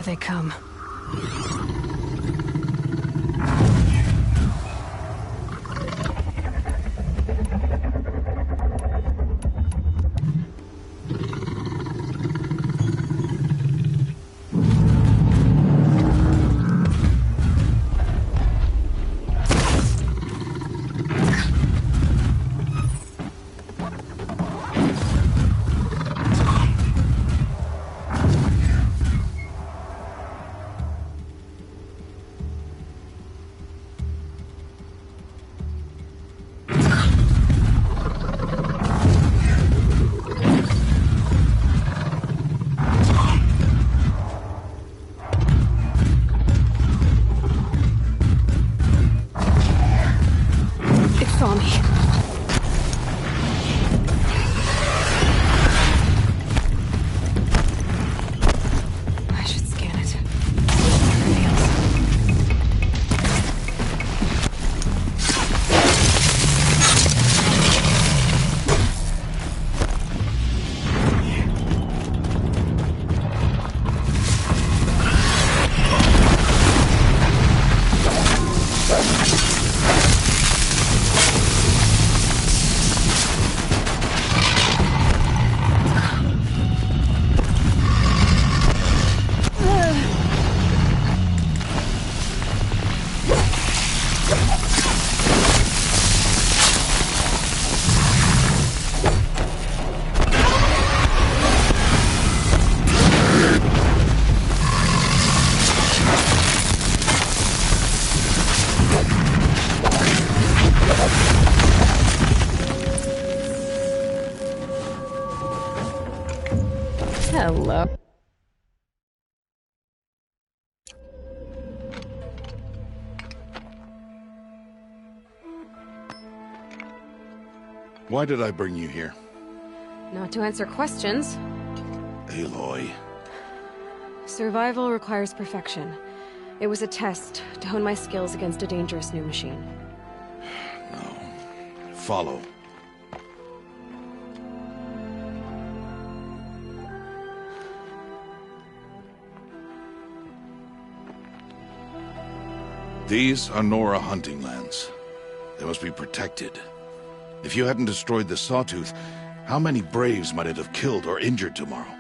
They come. Hello. Why did I bring you here? Not to answer questions. Aloy. Survival requires perfection. It was a test to hone my skills against a dangerous new machine. No. Follow. These are Nora hunting lands. They must be protected. If you hadn't destroyed the Sawtooth, how many Braves might it have killed or injured tomorrow?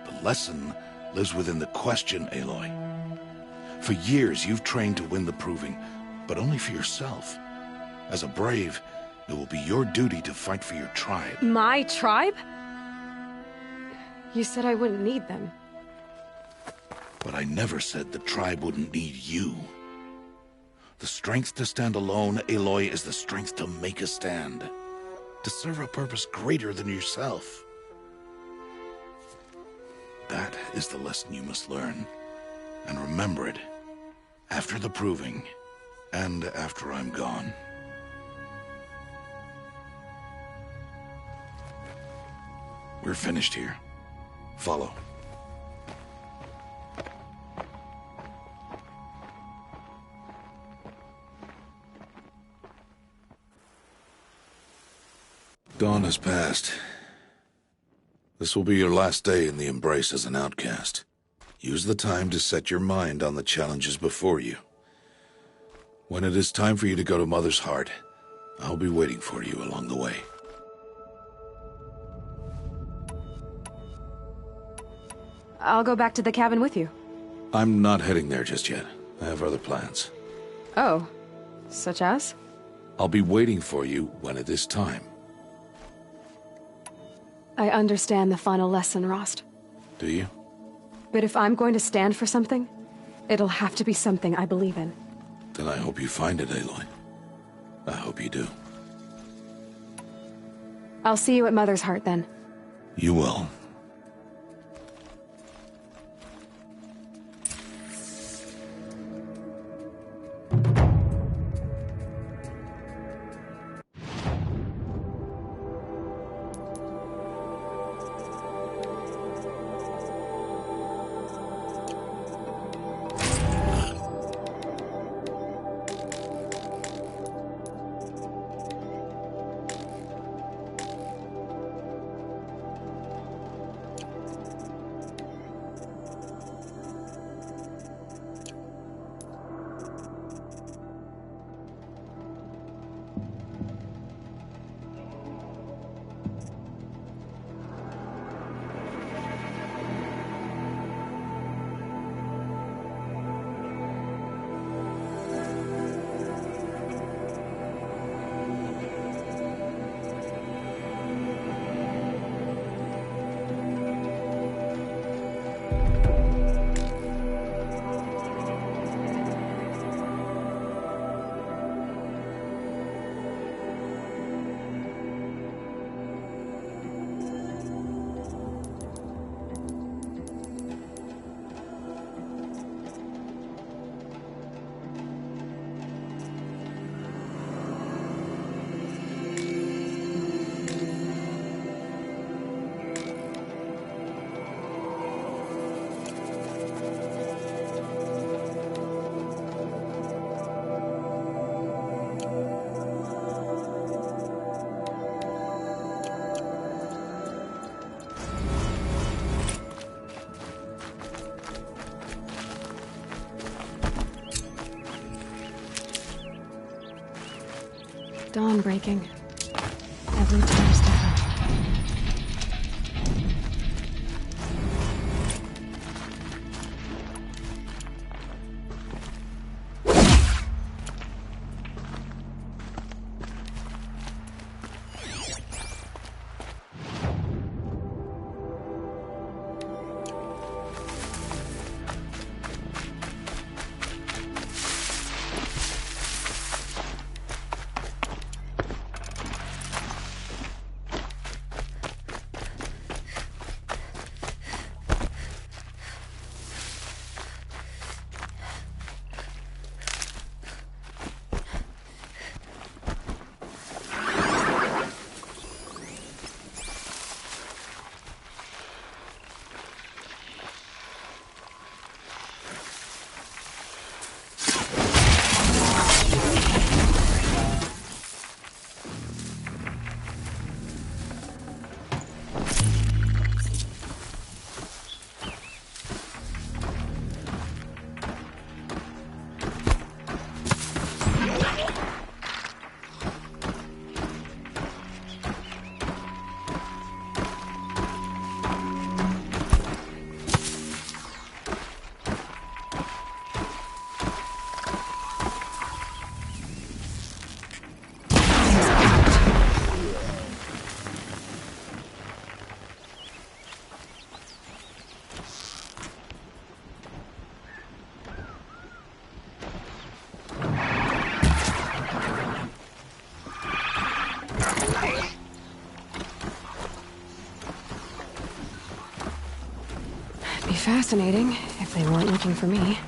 The lesson lives within the question, Aloy. For years, you've trained to win the Proving, but only for yourself. As a Brave, it will be your duty to fight for your tribe. My tribe? You said I wouldn't need them. But I never said the tribe wouldn't need you. The strength to stand alone, Aloy, is the strength to make a stand. To serve a purpose greater than yourself. That is the lesson you must learn. And remember it. After the Proving. And after I'm gone. We're finished here. Follow. Dawn has passed. This will be your last day in the Embrace as an outcast. Use the time to set your mind on the challenges before you. When it is time for you to go to Mother's Heart, I'll be waiting for you along the way. I'll go back to the cabin with you. I'm not heading there just yet. I have other plans. Oh, such as? I'll be waiting for you when it is time. I understand the final lesson, Rost. Do you? But if I'm going to stand for something, it'll have to be something I believe in. Then I hope you find it, Aloy. I hope you do. I'll see you at Mother's Heart, then. You will. Dawn breaking. Every time step up. Be fascinating if they weren't looking for me.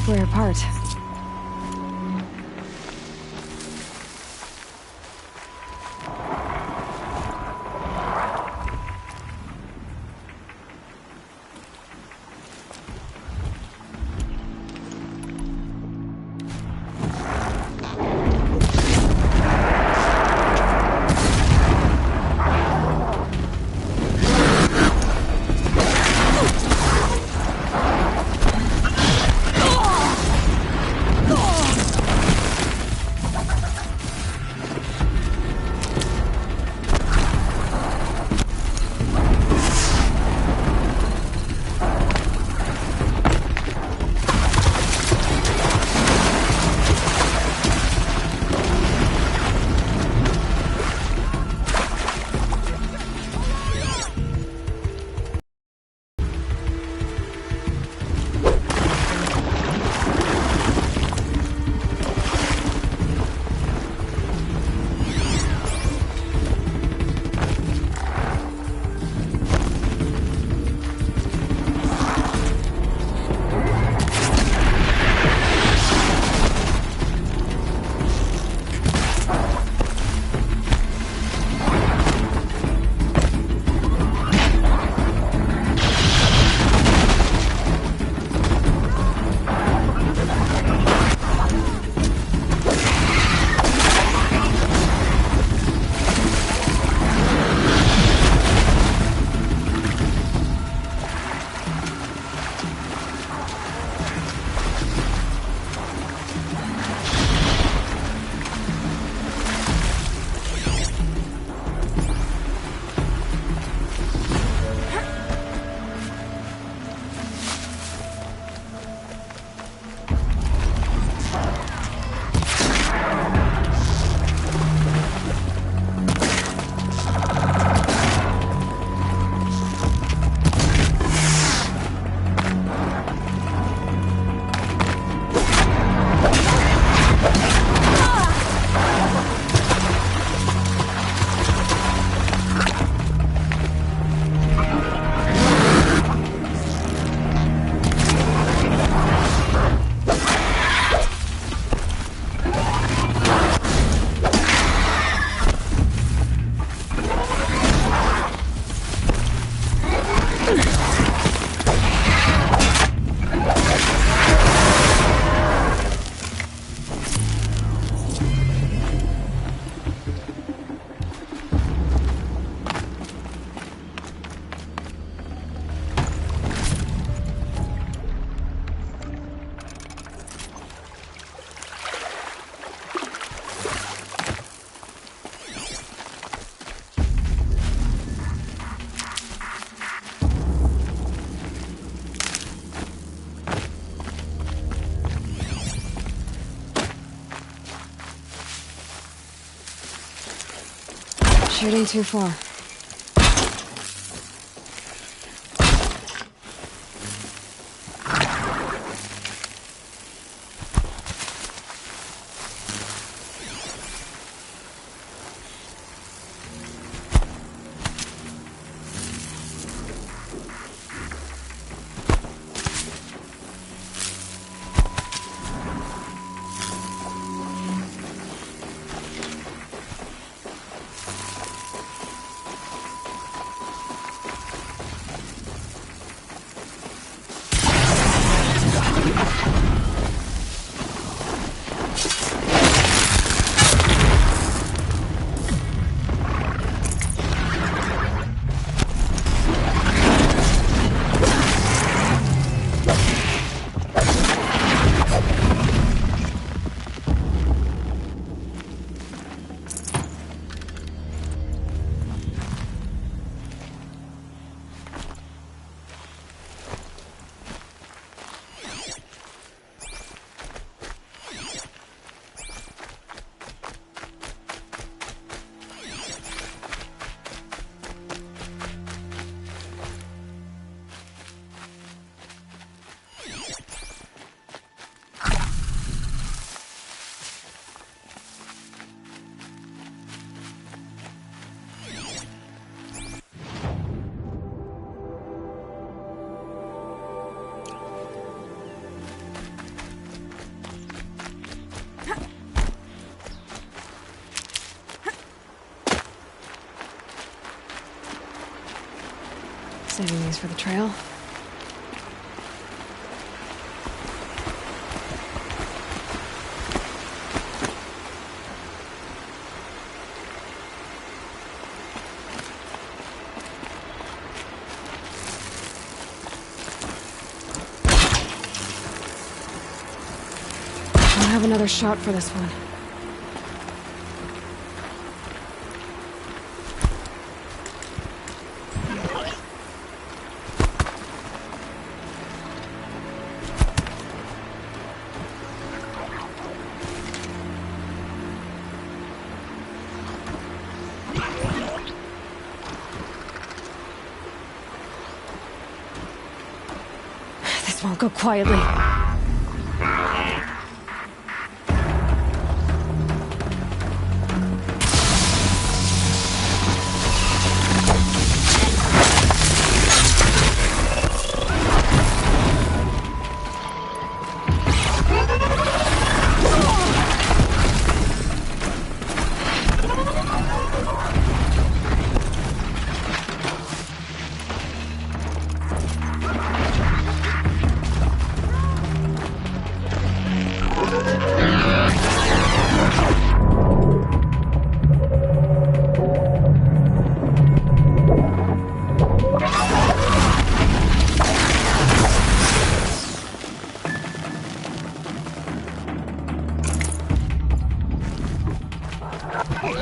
We're apart. Shooting too far. Saving these for the trail. I'll have another shot for this one. This won't go quietly.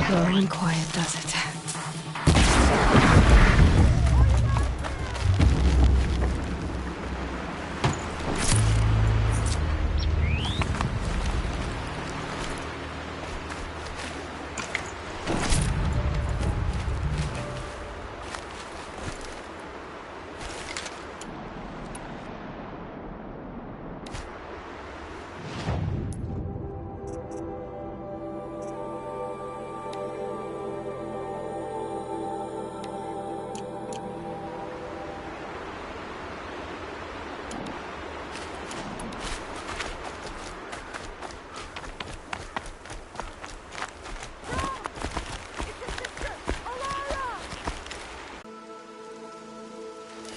Slow and quiet does it.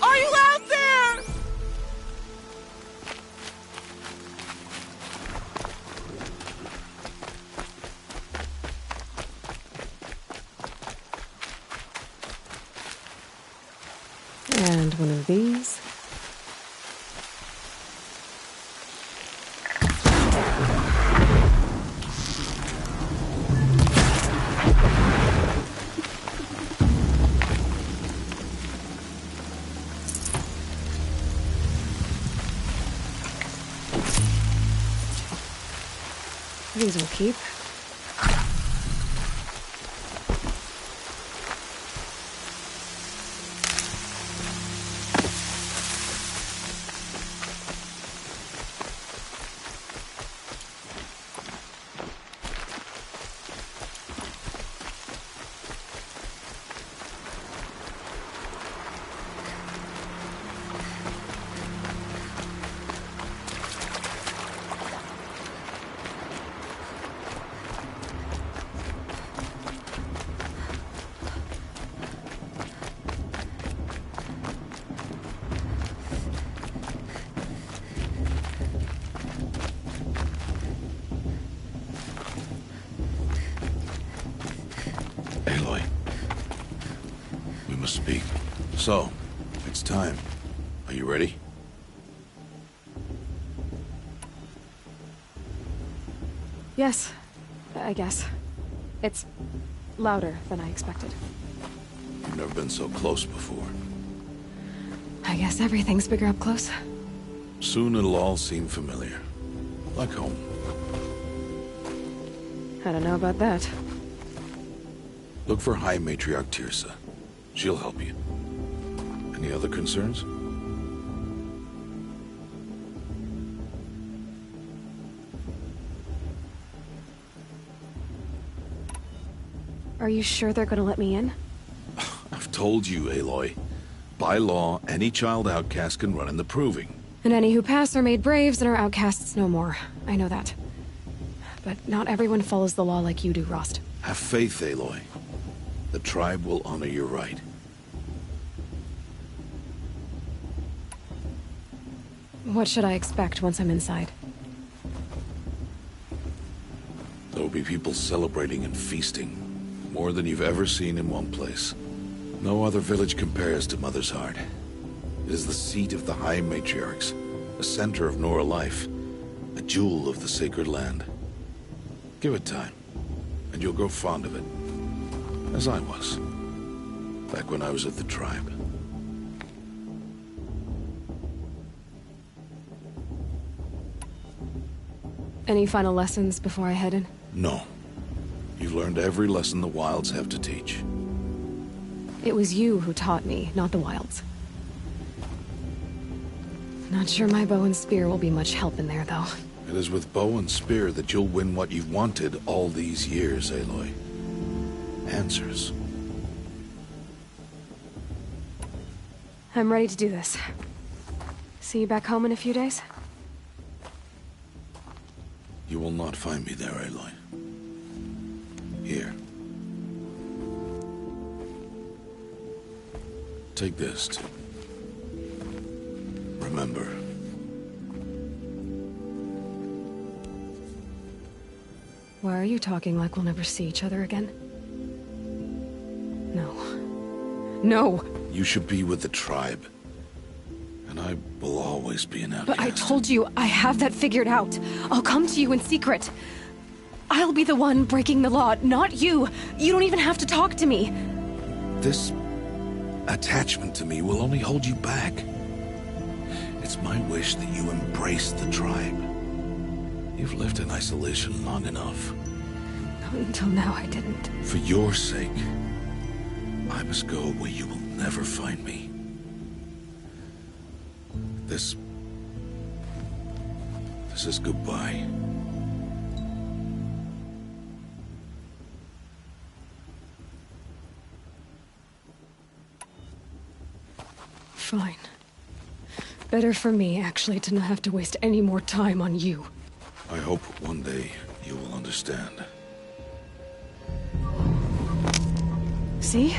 Are you out there? And one of these. These will keep. Aloy. We must speak. So, it's time. Are you ready? Yes, I guess. It's louder than I expected. You've never been so close before. I guess everything's bigger up close. Soon it'll all seem familiar. Like home. I don't know about that. Look for High Matriarch Tirsa. She'll help you. Any other concerns? Are you sure they're gonna let me in? I've told you, Aloy. By law, any child outcast can run in the Proving. And any who pass are made braves and are outcasts no more. I know that. But not everyone follows the law like you do, Rost. Have faith, Aloy. The tribe will honor your right. What should I expect once I'm inside? There will be people celebrating and feasting. More than you've ever seen in one place. No other village compares to Mother's Heart. It is the seat of the High Matriarchs, a center of Nora life, a jewel of the sacred land. Give it time, and you'll grow fond of it. As I was, back when I was at the tribe. Any final lessons before I head in? No. You've learned every lesson the Wilds have to teach. It was you who taught me, not the Wilds. Not sure my bow and spear will be much help in there, though. It is with bow and spear that you'll win what you've wanted all these years, Aloy. Answers. I'm ready to do this. See you back home in a few days? You will not find me there, Aloy. Here. Take this to remember. Why are you talking like we'll never see each other again? No. No! You should be with the tribe. And I will always be an outcast. But I told you, I have that figured out. I'll come to you in secret. I'll be the one breaking the law, not you. You don't even have to talk to me. This attachment to me will only hold you back. It's my wish that you embrace the tribe. You've lived in isolation long enough. Until now, I didn't. For your sake, I must go where you will never find me. This is goodbye. Fine. Better for me, actually, to not have to waste any more time on you. I hope one day you will understand. See?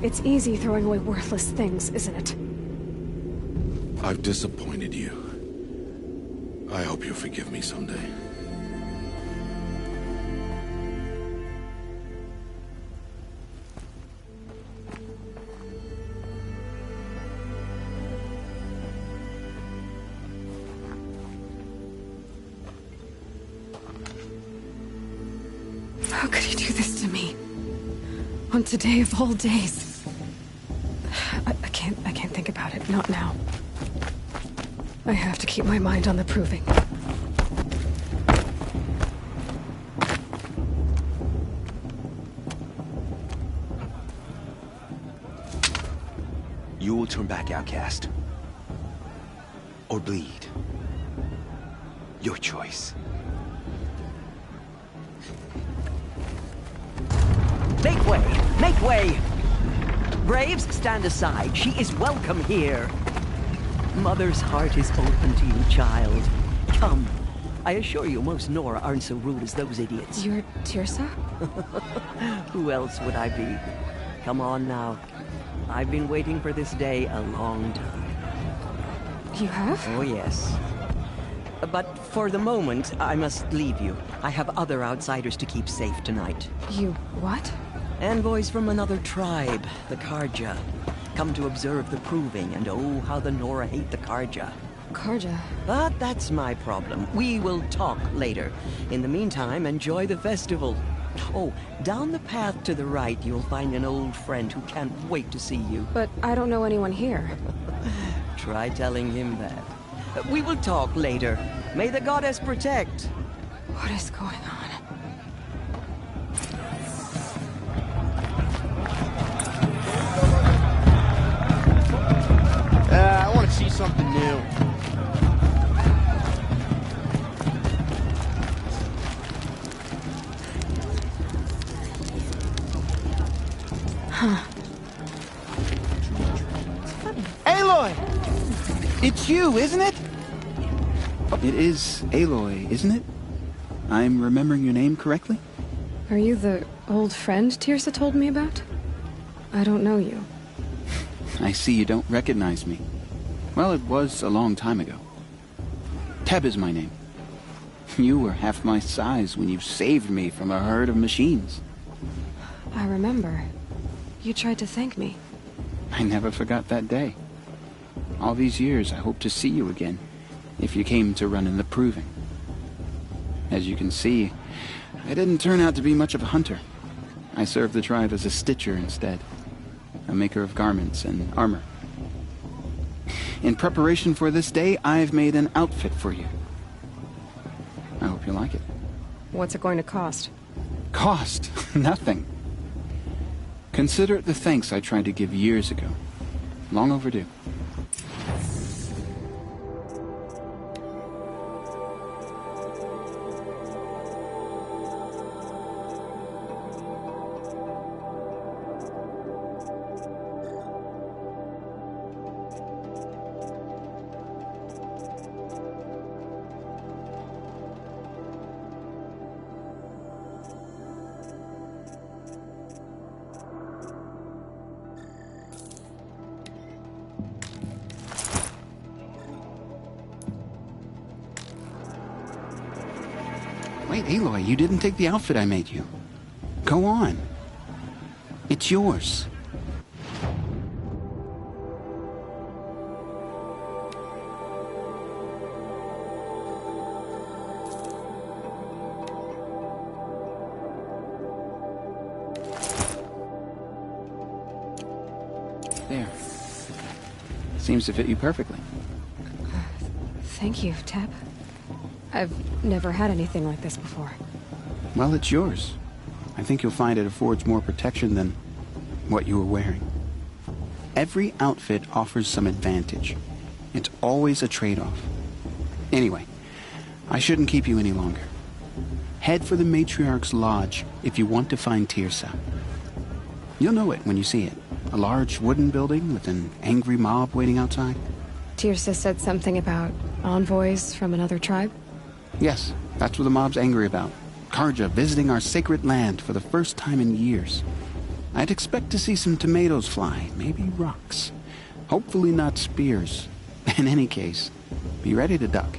It's easy throwing away worthless things, isn't it? I've disappointed you. I hope you'll forgive me someday. How could you do this to me? On today of all days. I can't think about it. Not now. I have to keep my mind on the proving. You will turn back, outcast. Or bleed. Your choice. Make way! Make way! Braves, stand aside. She is welcome here. Mother's heart is open to you, child. Come. I assure you, most Nora aren't so rude as those idiots. You're Tirsa? Who else would I be? Come on now. I've been waiting for this day a long time. You have? Oh, yes. But for the moment, I must leave you. I have other outsiders to keep safe tonight. You what? Envoys from another tribe, the Karja. Come to observe the proving, and oh, how the Nora hate the Karja. Karja? But that's my problem. We will talk later. In the meantime, enjoy the festival. Oh, down the path to the right, you'll find an old friend who can't wait to see you. But I don't know anyone here. Try telling him that. We will talk later. May the goddess protect. What is going on? I want to see something new. Huh. Aloy! It's you, isn't it? It is Aloy, isn't it? I'm remembering your name correctly? Are you the old friend Tirsa told me about? I don't know you. I see you don't recognize me. Well, it was a long time ago. Teb is my name. You were half my size when you saved me from a herd of machines. I remember. You tried to thank me. I never forgot that day. All these years, I hope to see you again, if you came to run in the proving. As you can see, I didn't turn out to be much of a hunter. I served the tribe as a stitcher instead, a maker of garments and armor. In preparation for this day, I've made an outfit for you. I hope you like it. What's it going to cost? Cost? Nothing. Consider it the thanks I tried to give years ago. Long overdue. Wait, Aloy, you didn't take the outfit I made you. Go on. It's yours. There. Seems to fit you perfectly. Thank you, Teb. I've never had anything like this before. Well, it's yours. I think you'll find it affords more protection than what you were wearing. Every outfit offers some advantage. It's always a trade-off. Anyway, I shouldn't keep you any longer. Head for the Matriarch's Lodge if you want to find Tirsa. You'll know it when you see it. A large wooden building with an angry mob waiting outside. Tirsa said something about envoys from another tribe? Yes, that's what the mob's angry about. Karja visiting our sacred land for the first time in years. I'd expect to see some tomatoes fly, maybe rocks. Hopefully not spears. In any case, be ready to duck.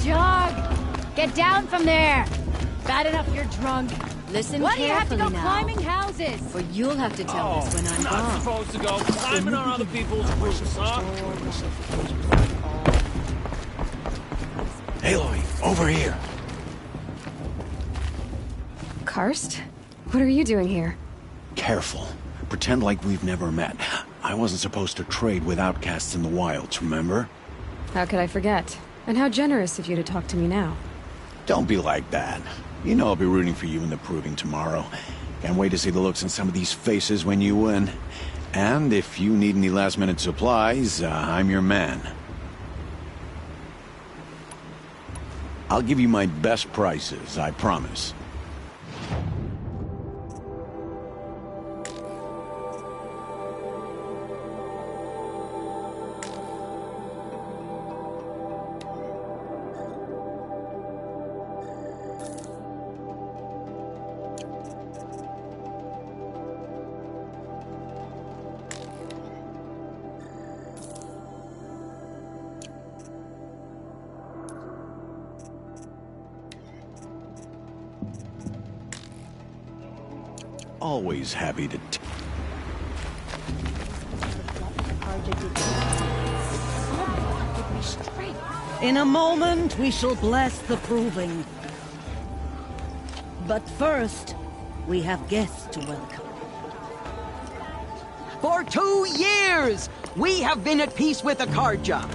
Jog! Get down from there! Bad enough you're drunk. Listen Why do you have to go now, climbing houses? For you'll have to tell us when I'm not gone. supposed to go climbing on other people's roofs, huh? Aloy, over here. Karst? What are you doing here? Careful. Pretend like we've never met. I wasn't supposed to trade with outcasts in the wilds, remember? How could I forget? And how generous of you to talk to me now. Don't be like that. You know I'll be rooting for you in the proving tomorrow. Can't wait to see the looks on some of these faces when you win. And if you need any last-minute supplies, I'm your man. I'll give you my best prices, I promise. Always happy to In a moment, we shall bless the proving. But first, we have guests to welcome. For 2 years, we have been at peace with Akarja.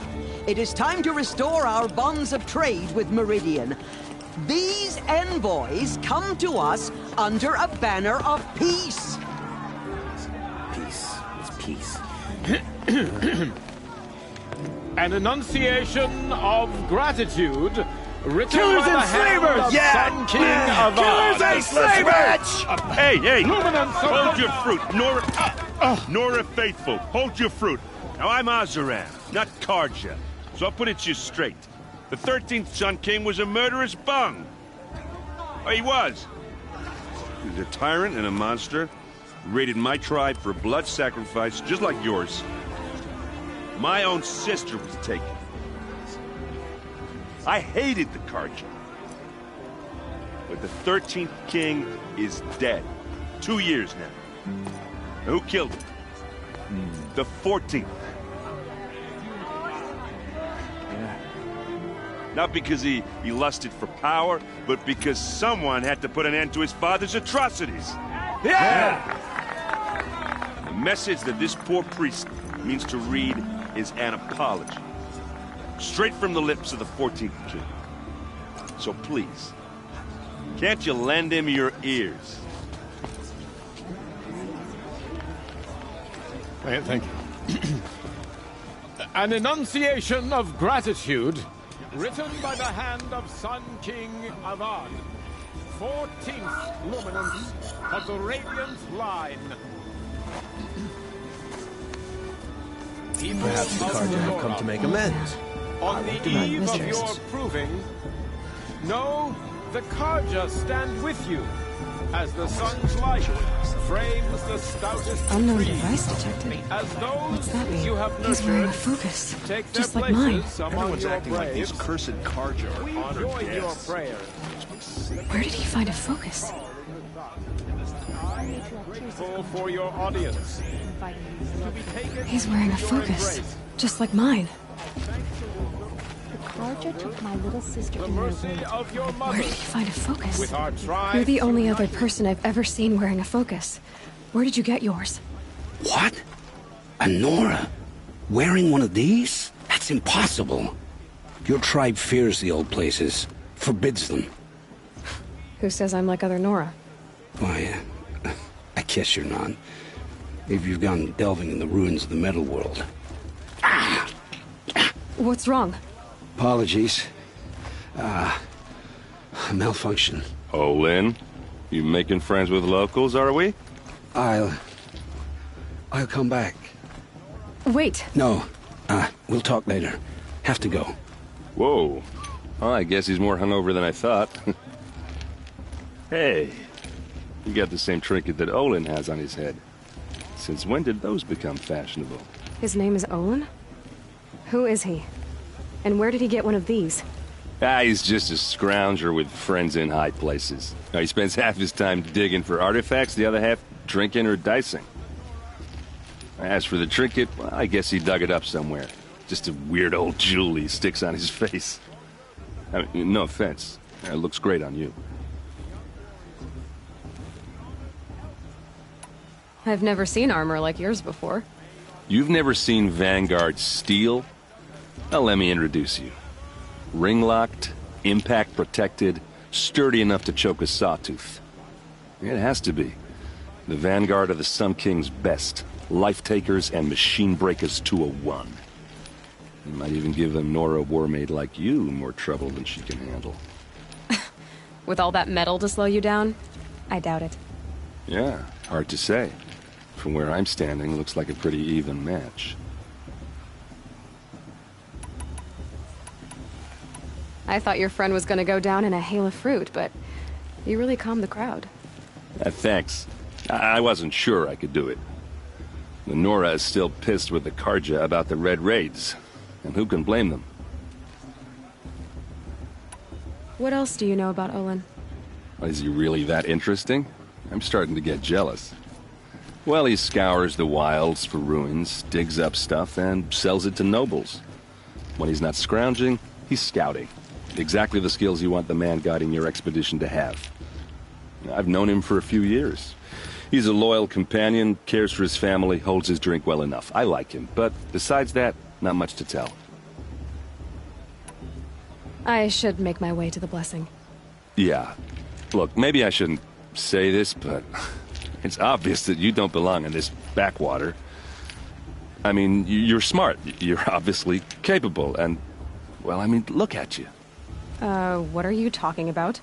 It is time to restore our bonds of trade with Meridian. These envoys come to us under a banner of peace. Peace. It's peace. An enunciation of gratitude written Killers by the and hand slavers! of Yeah! Sun King of Killers and slavers! Hey! Luminance of Hold the- your fruit, Nora Faithful. Hold your fruit. Now I'm Azaran, not Karja. So I'll put it to you straight. The 13th Sun King was a murderous bung. Oh, he was. He was a tyrant and a monster. Raided my tribe for blood sacrifice, just like yours. My own sister was taken. I hated the Karja. But the 13th king is dead. 2 years now. And who killed him? The 14th. Not because he lusted for power, but because someone had to put an end to his father's atrocities. Yeah! The message that this poor priest means to read is an apology. Straight from the lips of the 14th king. So please, can't you lend him your ears? Thank you. An enunciation of gratitude written by the hand of Sun King Avad, 14th luminance of the Radiant Line. Perhaps the Karja have come to make amends. On the eve of your proving, know the Karja stand with you as the sun's light frames the stoutest Unknown trees. device detected. As those What's that mean? you have He's wearing a nurtured focus, take their just like mine. places among Everyone's your acting like these braves. cursed Karja are We honored join your guests. prayers. Where did he find a focus? Grateful for your audience. To be taken He's wearing a into your focus, embrace. just like mine. The Karja took my little sister The in their mercy woods. of your Where mother. did he find a focus? With our tribe. You're the only other person I've ever seen wearing a focus. Where did you get yours? What? A Nora? Wearing one of these? That's impossible. Your tribe fears the old places, forbids them. Who says I'm like other Nora? Why, I guess you're not. If you've gone delving in the ruins of the metal world. What's wrong? Apologies. A malfunction. Oh, Lynn, you making friends with locals, are we? I'll come back. Wait. No, we'll talk later. Have to go. Whoa. Well, I guess he's more hungover than I thought. Hey, you got the same trinket that Olin has on his head. Since when did those become fashionable? His name is Olin? Who is he? And where did he get one of these? He's just a scrounger with friends in high places. He spends half his time digging for artifacts, the other half drinking or dicing. As for the trinket, well, I guess he dug it up somewhere. Just a weird old jewel he sticks on his face. I mean, no offense. It looks great on you. I've never seen armor like yours before. You've never seen Vanguard steel? Well, let me introduce you. Ring-locked, impact-protected, sturdy enough to choke a sawtooth. It has to be. The Vanguard of the Sun King's best. Life-takers and machine-breakers to a one. You might even give a Nora warmaid like you more trouble than she can handle. With all that metal to slow you down? I doubt it. Yeah, hard to say. From where I'm standing, looks like a pretty even match. I thought your friend was gonna go down in a hail of fruit, but you really calmed the crowd. Thanks. I wasn't sure I could do it. The Nora is still pissed with the Karja about the Red Raids. And who can blame them? What else do you know about Olin? Is he really that interesting? I'm starting to get jealous. Well, he scours the wilds for ruins, digs up stuff, and sells it to nobles. When he's not scrounging, he's scouting. Exactly the skills you want the man guiding your expedition to have. I've known him for a few years. He's a loyal companion, cares for his family, holds his drink well enough. I like him, but besides that, not much to tell. I should make my way to the blessing. Yeah. Look, maybe I shouldn't say this, but it's obvious that you don't belong in this backwater. I mean, you're smart. You're obviously capable, and, well, I mean, look at you. What are you talking about?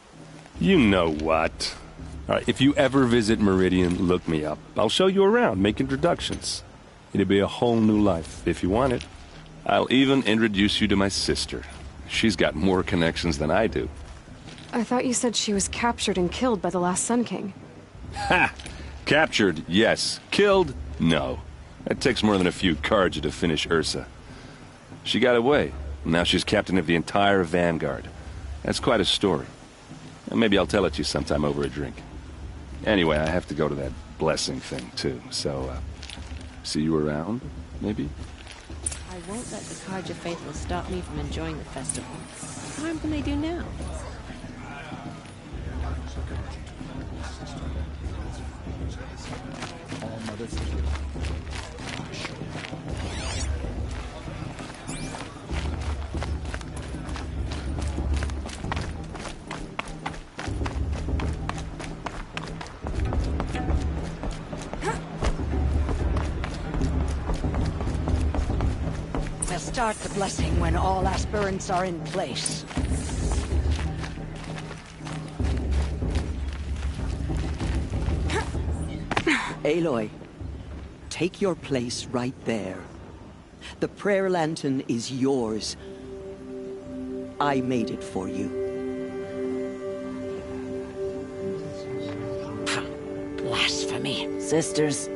You know what. All right, if you ever visit Meridian, look me up. I'll show you around, make introductions. It'll be a whole new life, if you want it. I'll even introduce you to my sister. She's got more connections than I do. I thought you said she was captured and killed by the last Sun King. Ha! Captured, yes. Killed, no. It takes more than a few cards to finish Ursa. She got away. Now she's captain of the entire Vanguard. That's quite a story. Maybe I'll tell it to you sometime over a drink. Anyway, I have to go to that blessing thing, too. So, see you around, maybe? I won't let the Carja faithful stop me from enjoying the festival. What harm can they do now? We'll start the blessing when all aspirants are in place. Aloy, take your place right there. The prayer lantern is yours. I made it for you. Blasphemy. Sisters.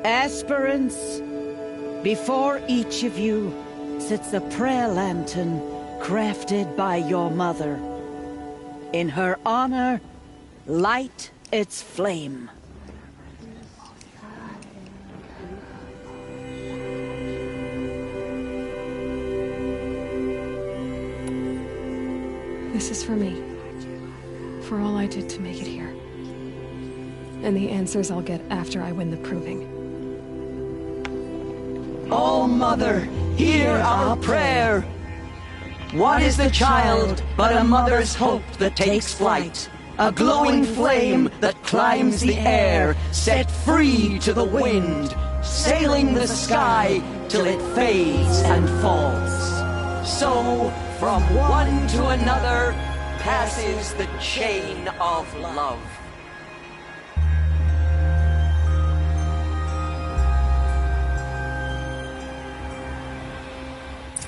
Aspirants, before each of you sits a prayer lantern crafted by your mother. In her honor, light its flame. This is for me. For all I did to make it here. And the answers I'll get after I win the proving. Oh, Mother, hear our prayer. What is the child but a mother's hope that takes flight? A glowing flame that climbs the air, set free to the wind, sailing the sky till it fades and falls. So, from one to another, passes the chain of love.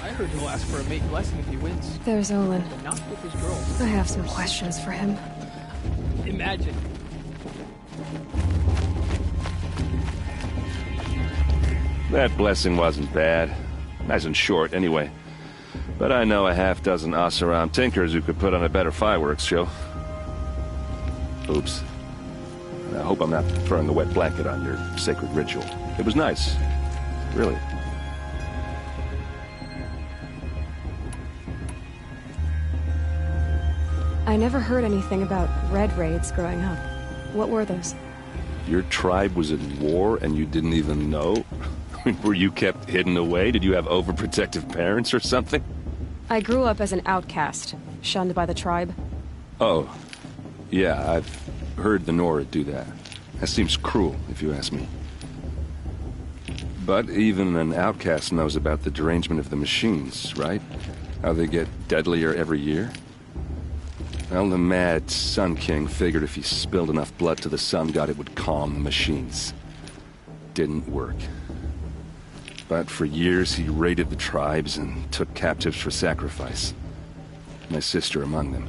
I heard he'll ask for a mate blessing if he wins. There's Olin. But not with his girl. I have some questions for him. Imagine. That blessing wasn't bad. Nice and short, anyway. But I know a half-dozen Oseram tinkers who could put on a better fireworks show. Oops. I hope I'm not throwing a wet blanket on your sacred ritual. It was nice. Really. I never heard anything about red raids growing up. What were those? Your tribe was at war and you didn't even know? Were you kept hidden away? Did you have overprotective parents or something? I grew up as an outcast, shunned by the tribe. Oh. Yeah, I've heard the Nora do that. That seems cruel, if you ask me. But even an outcast knows about the derangement of the machines, right? How they get deadlier every year? Well, the mad Sun King figured if he spilled enough blood to the Sun God, it would calm the machines. Didn't work. But for years, he raided the tribes and took captives for sacrifice. My sister among them.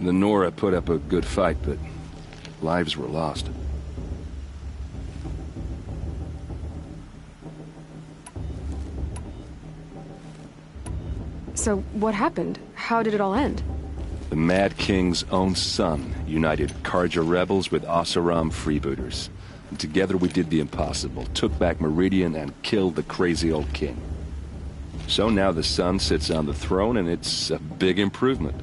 The Nora put up a good fight, but lives were lost. So, what happened? How did it all end? The Mad King's own son united Carja rebels with Oseram freebooters. And together we did the impossible, took back Meridian and killed the crazy old king. So now the son sits on the throne and it's a big improvement.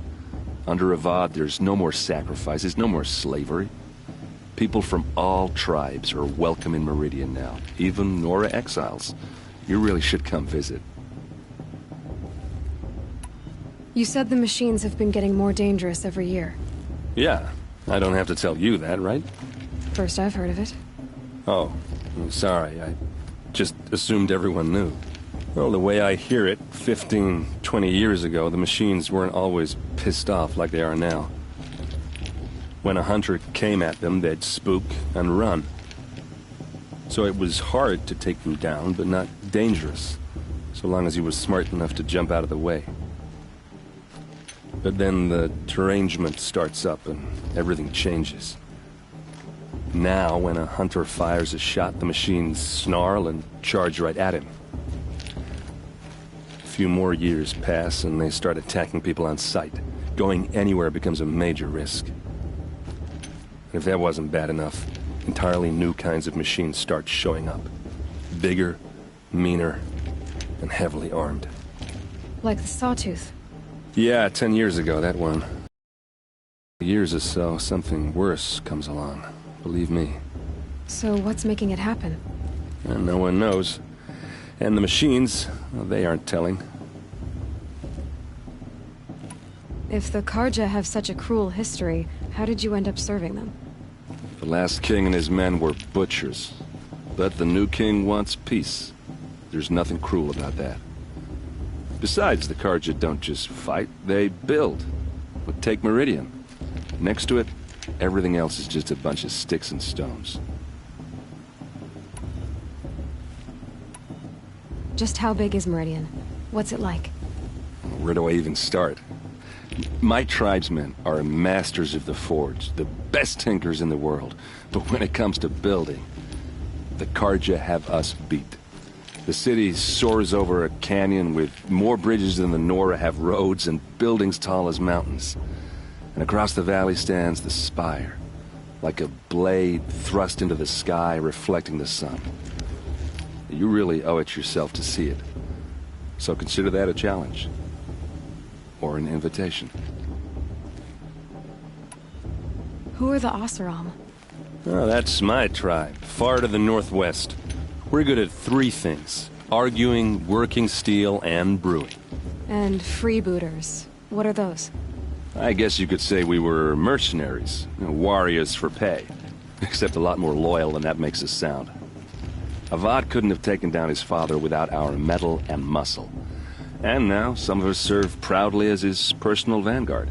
Under Avad, there's no more sacrifices, no more slavery. People from all tribes are welcome in Meridian now, even Nora exiles. You really should come visit. You said the machines have been getting more dangerous every year. Yeah, I don't have to tell you that, right? First I've heard of it. Oh, I'm sorry. I just assumed everyone knew. Well, the way I hear it, 15, 20 years ago, the machines weren't always pissed off like they are now. When a hunter came at them, they'd spook and run. So it was hard to take them down, but not dangerous, so long as he was smart enough to jump out of the way. But then the derangement starts up and everything changes. Now, when a hunter fires a shot, the machines snarl and charge right at him. A few more years pass and they start attacking people on sight. Going anywhere becomes a major risk. And if that wasn't bad enough, entirely new kinds of machines start showing up. Bigger, meaner, and heavily armed. Like the Sawtooth. Yeah, 10 years ago, that one. Years or so, something worse comes along. Believe me. So what's making it happen? And no one knows. And the machines, well, they aren't telling. If the Karja have such a cruel history, how did you end up serving them? The last king and his men were butchers. But the new king wants peace. There's nothing cruel about that. Besides, the Karja don't just fight, they build. But take Meridian. Next to it, everything else is just a bunch of sticks and stones. Just how big is Meridian? What's it like? Where do I even start? My tribesmen are masters of the forge, the best tinkers in the world. But when it comes to building, the Karja have us beat. The city soars over a canyon with more bridges than the Nora have roads and buildings tall as mountains. And across the valley stands the spire, like a blade thrust into the sky reflecting the sun. You really owe it yourself to see it. So consider that a challenge. Or an invitation. Who are the Oseram? Oh, that's my tribe, far to the northwest. We're good at three things: arguing, working steel, and brewing. And freebooters. What are those? I guess you could say we were mercenaries, warriors for pay. Except a lot more loyal than that makes us sound. Avad couldn't have taken down his father without our metal and muscle. And now, some of us serve proudly as his personal vanguard.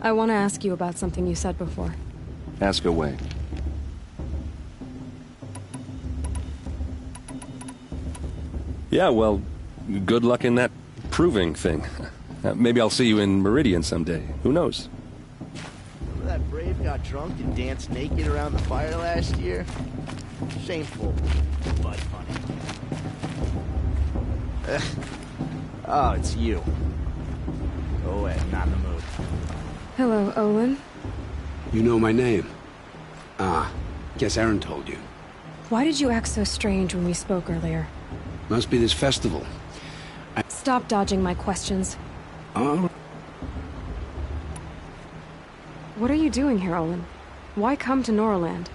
I want to ask you about something you said before. Ask away. Yeah, well, good luck in that proving thing. Maybe I'll see you in Meridian someday. Who knows? Remember that Brave got drunk and danced naked around the fire last year? Shameful, but funny. Oh, it's you. Go away, I'm not in the mood. Hello, Olin. You know my name? Ah, guess Aaron told you. Why did you act so strange when we spoke earlier? Must be this festival. Stop dodging my questions. Oh. What are you doing here, Olin? Why come to Noraland?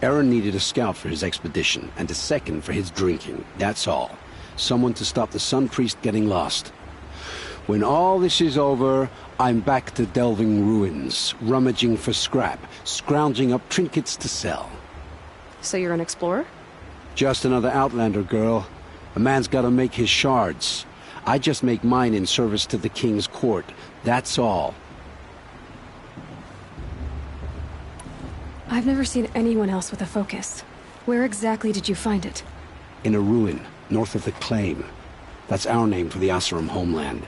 Aaron needed a scout for his expedition, and a second for his drinking. That's all. Someone to stop the Sun Priest getting lost. When all this is over, I'm back to delving ruins, rummaging for scrap, scrounging up trinkets to sell. So you're an explorer? Just another Outlander, girl. A man's gotta make his shards. I just make mine in service to the King's court. That's all. I've never seen anyone else with a focus. Where exactly did you find it? In a ruin, north of the Claim. That's our name for the Oseram homeland.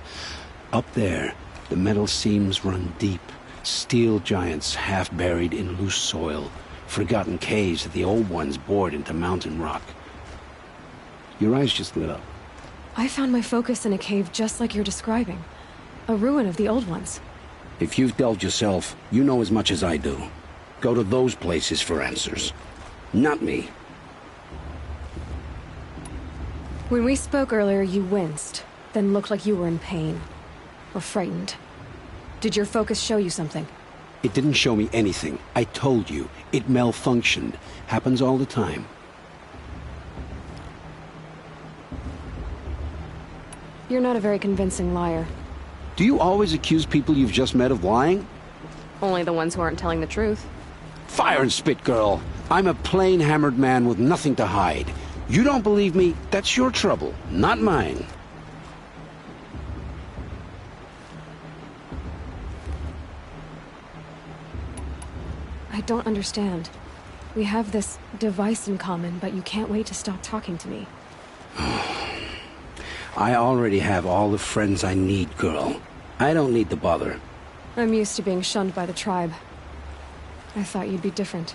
Up there, the metal seams run deep. Steel giants half buried in loose soil. Forgotten caves that the old ones bored into mountain rock. Your eyes just lit up. I found my focus in a cave just like you're describing. A ruin of the old ones. If you've delved yourself, you know as much as I do. Go to those places for answers. Not me. When we spoke earlier, you winced, then looked like you were in pain. or frightened. Did your focus show you something? It didn't show me anything. I told you. It malfunctioned. Happens all the time. You're not a very convincing liar. Do you always accuse people you've just met of lying? Only the ones who aren't telling the truth. Fire and spit, girl. I'm a plain hammered man with nothing to hide. You don't believe me? That's your trouble, not mine. I don't understand. We have this device in common, but you can't wait to stop talking to me. I already have all the friends I need, girl. I don't need the bother. I'm used to being shunned by the tribe. I thought you'd be different.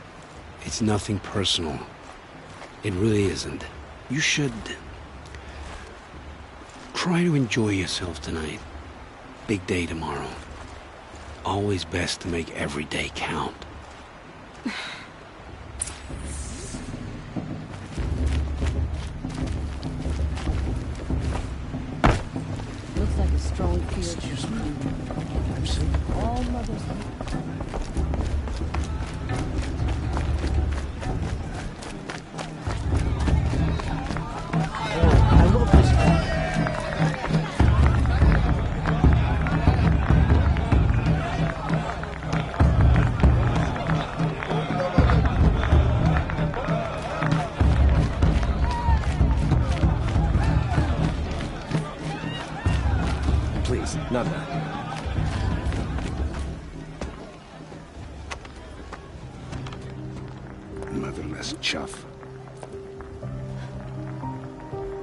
It's nothing personal. It really isn't. You should... try to enjoy yourself tonight. Big day tomorrow. Always best to make every day count. Looks like a strong field. All mothers. I love this guy. Please, none of that. Motherless chuff.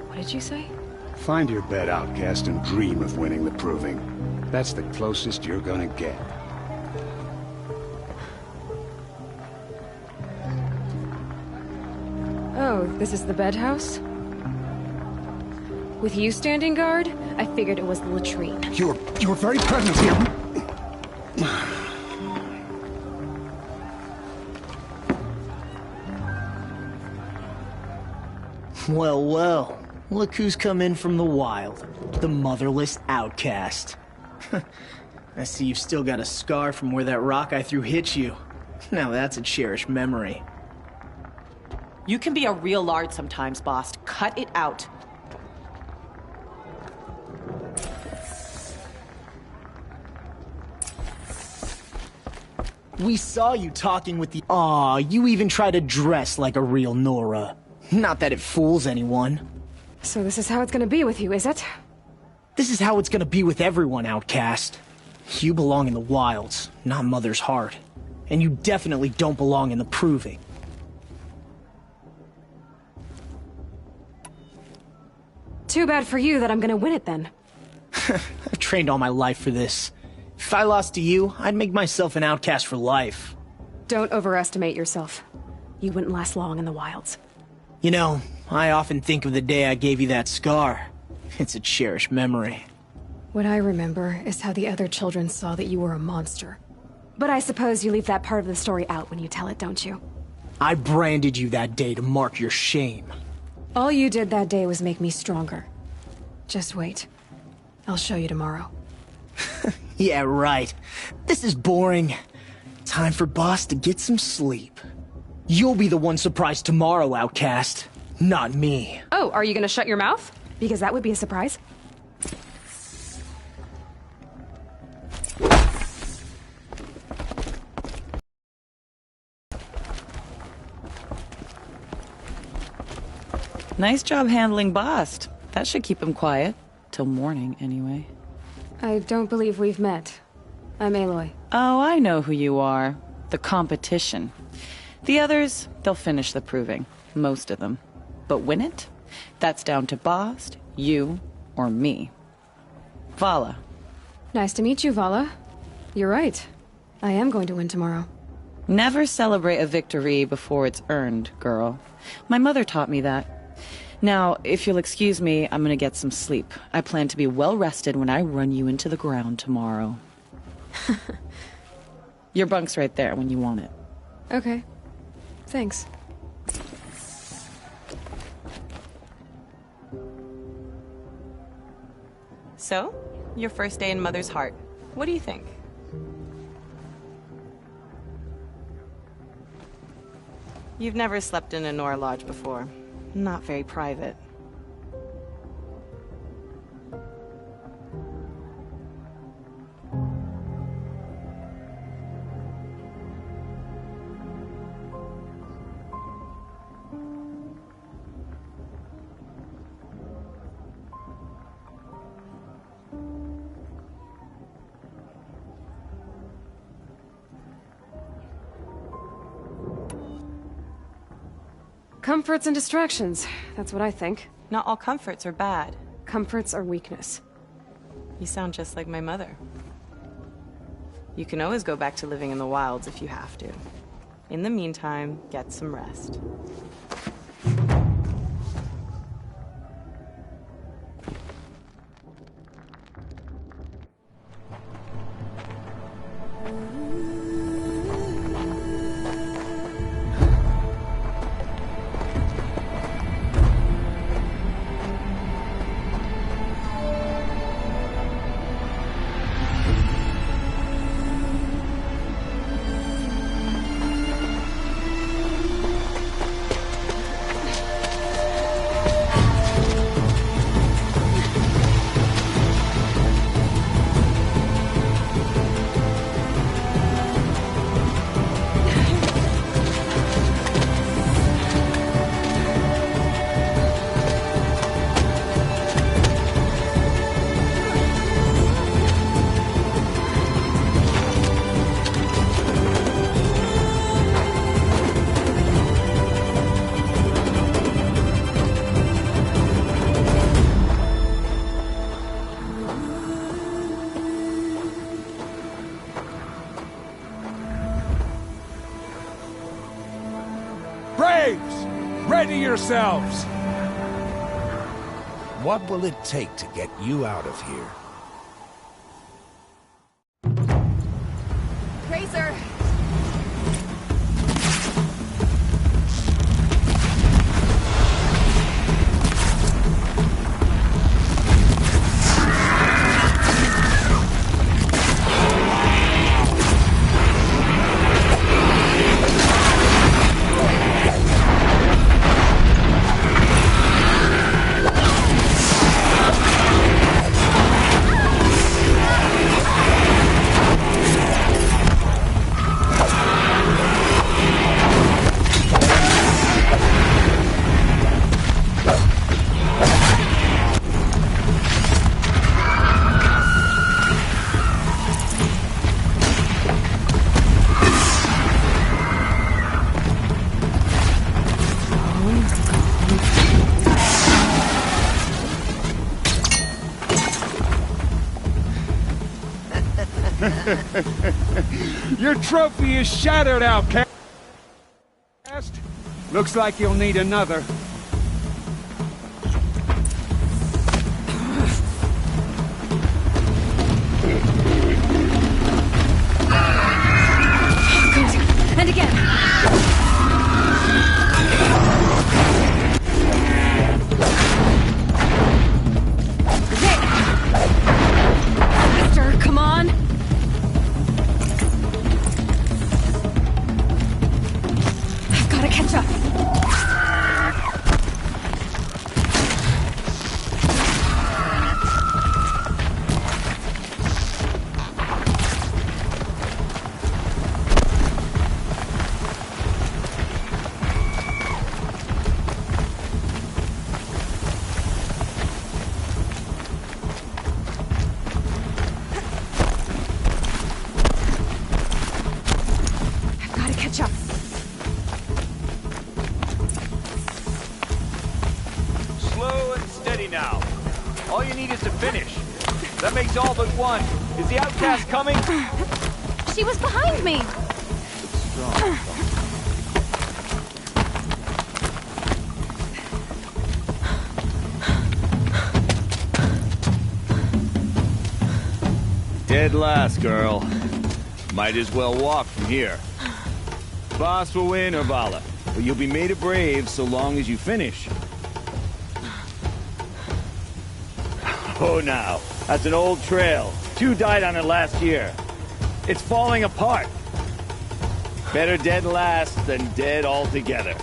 What did you say? Find your bed, outcast, and dream of winning the proving. That's the closest you're gonna get. Oh, this is the bedhouse? With you standing guard, I figured it was the latrine. Your very presence here... Well, well. Look who's come in from the wild. The motherless outcast. I see you've still got a scar from where that rock I threw hit you. Now that's a cherished memory. You can be a real lard sometimes, boss. Cut it out. We saw you talking with the... Aw, you even try to dress like a real Nora. Not that it fools anyone. So this is how it's gonna be with you, is it? This is how it's gonna be with everyone, outcast. You belong in the wilds, not Mother's heart. And you definitely don't belong in the proving. Too bad for you that I'm gonna win it then. I've trained all my life for this. If I lost to you, I'd make myself an outcast for life. Don't overestimate yourself. You wouldn't last long in the wilds. You know, I often think of the day I gave you that scar. It's a cherished memory. What I remember is how the other children saw that you were a monster. But I suppose you leave that part of the story out when you tell it, don't you? I branded you that day to mark your shame. All you did that day was make me stronger. Just wait. I'll show you tomorrow. Yeah, right. This is boring. Time for Boss to get some sleep. You'll be the one surprised tomorrow, outcast. Not me. Oh, are you gonna shut your mouth? Because that would be a surprise. Nice job handling Bast. That should keep him quiet. Till morning, anyway. I don't believe we've met. I'm Aloy. Oh, I know who you are. The competition. The others, they'll finish the proving. Most of them. But win it? That's down to Bast, you, or me. Vala. Nice to meet you, Vala. You're right. I am going to win tomorrow. Never celebrate a victory before it's earned, girl. My mother taught me that. Now, if you'll excuse me, I'm gonna get some sleep. I plan to be well rested when I run you into the ground tomorrow. Your bunk's right there when you want it. Okay. Thanks. So, Your first day in Mother's heart. What do you think? You've never slept in a Nora lodge before. Not very private. Comforts and distractions. That's what I think. Not all comforts are bad. Comforts are weakness. You sound just like my mother. You can always go back to living in the wilds if you have to. In the meantime, get some rest. Braves! Ready yourselves! What will it take to get you out of here? Razor! Your trophy is shattered, outcast. Looks like you'll need another. Good. And again. Faster, come on. Gotta catch up. I've gotta catch up. Slow and steady now. All you need is to finish. That makes all but one. Is the outcast coming? She was behind me. Dead last, girl. Might as well walk from here. Boss will win or Vala, but you'll be made a brave so long as you finish. Oh, now. That's an old trail. 2 died on it last year. It's falling apart. Better dead last than dead altogether.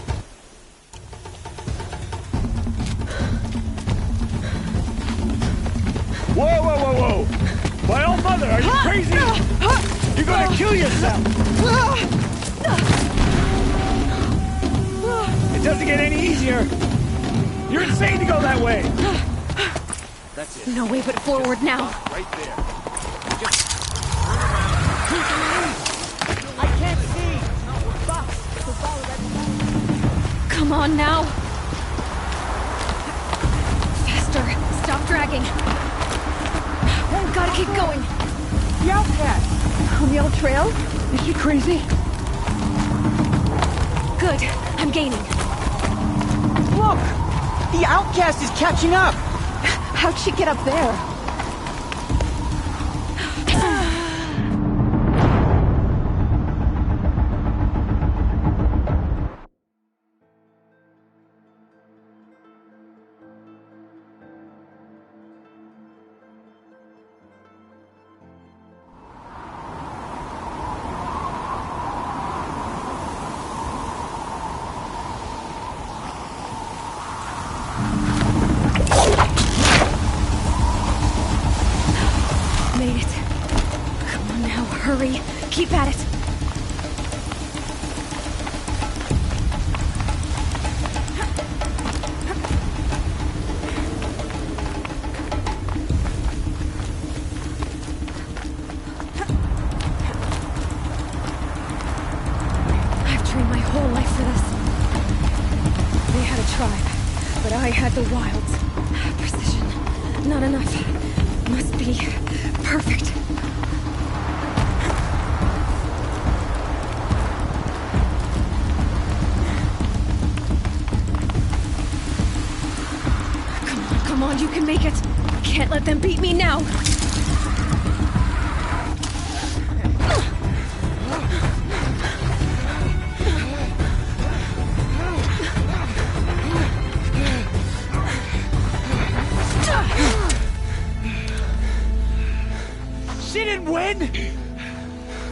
Whoa, whoa, whoa, whoa! My old mother, are you crazy? You're gonna kill yourself! It doesn't get any easier! You're insane to go that way! That's it. No way but forward now. Right there. I can't see! Come on now! Faster! Stop dragging! Gotta keep going! The outcast! On the old trail? Is she crazy? Good. I'm gaining. Look! The outcast is catching up! How'd she get up there? Made it. Come on now, hurry. Keep at it. I've trained my whole life for this. They had a tribe, but I had the wilds. Precision. Not enough. Must be perfect. Come on, you can make it. Can't let them beat me now. She didn't win!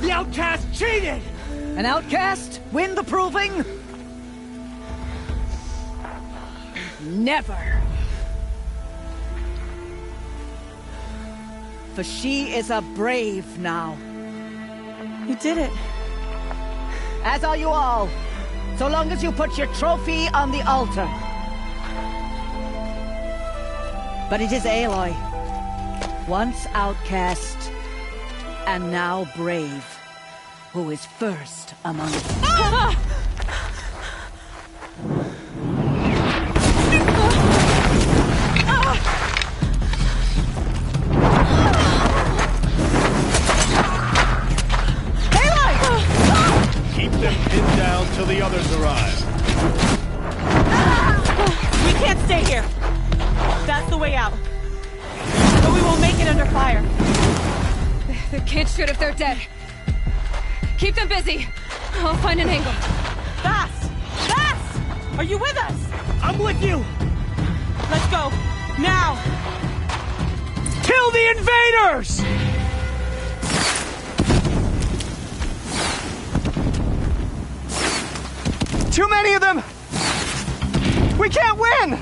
The outcast cheated! An outcast win the proving? Never. For she is a brave now. You did it. As are you all. So long as you put your trophy on the altar. But it is Aloy. Once outcast, and now brave, who is first among us. Keep them pinned down till the others arrive. We can't stay here. That's the way out. But we won't make it under fire. They can't shoot if they're dead. Keep them busy. I'll find an angle. Fast! Fast! Are you with us? I'm with you! Let's go. Now! Kill the invaders! Too many of them! We can't win!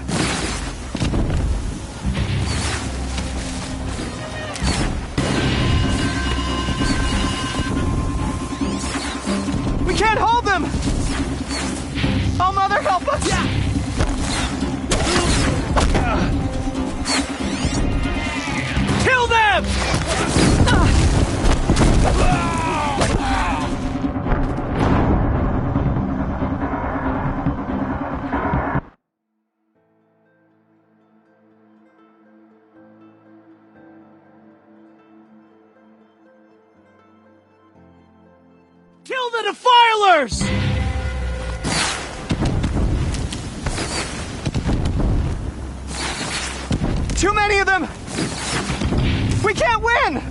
We can't hold them! Oh, Mother, help us! Kill them! Kill the defilers! Too many of them! We can't win!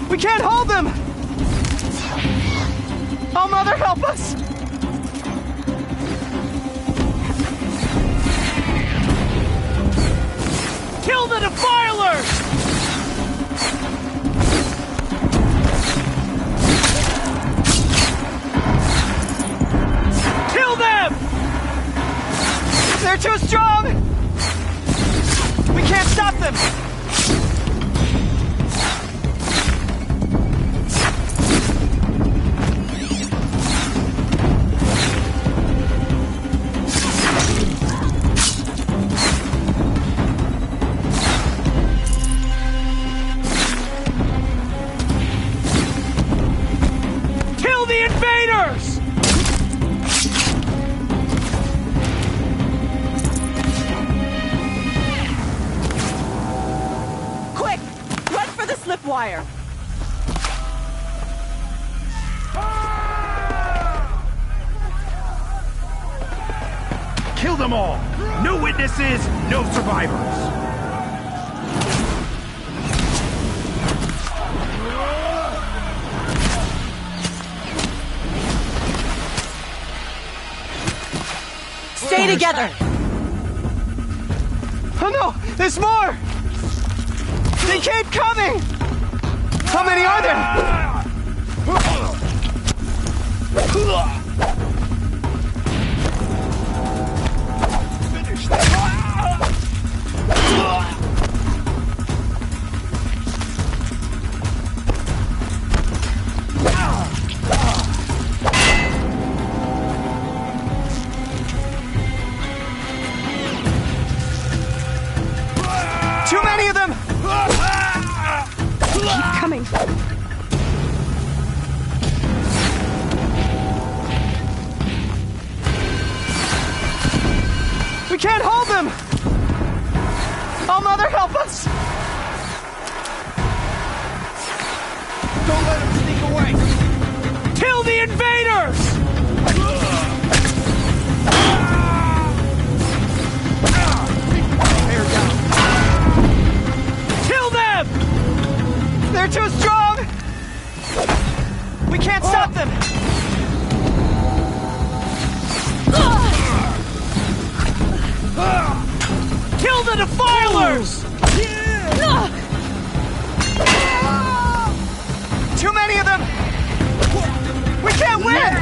We can't hold them! Oh, Mother, help us! Kill the defilers! Kill them! They're too strong! We can't stop them! Kill the invaders! Quick! Run for the slip wire! Kill them all! No witnesses, no survivors! Stay together! Oh no! There's more! They keep coming! How many are there? Too many of them! Keep coming. We can't hold them! Oh, Mother, help us! Don't let them sneak away! Kill the invaders! Kill them! They're too strong! We can't stop them! Kill the defilers! Too many of them! We can't win!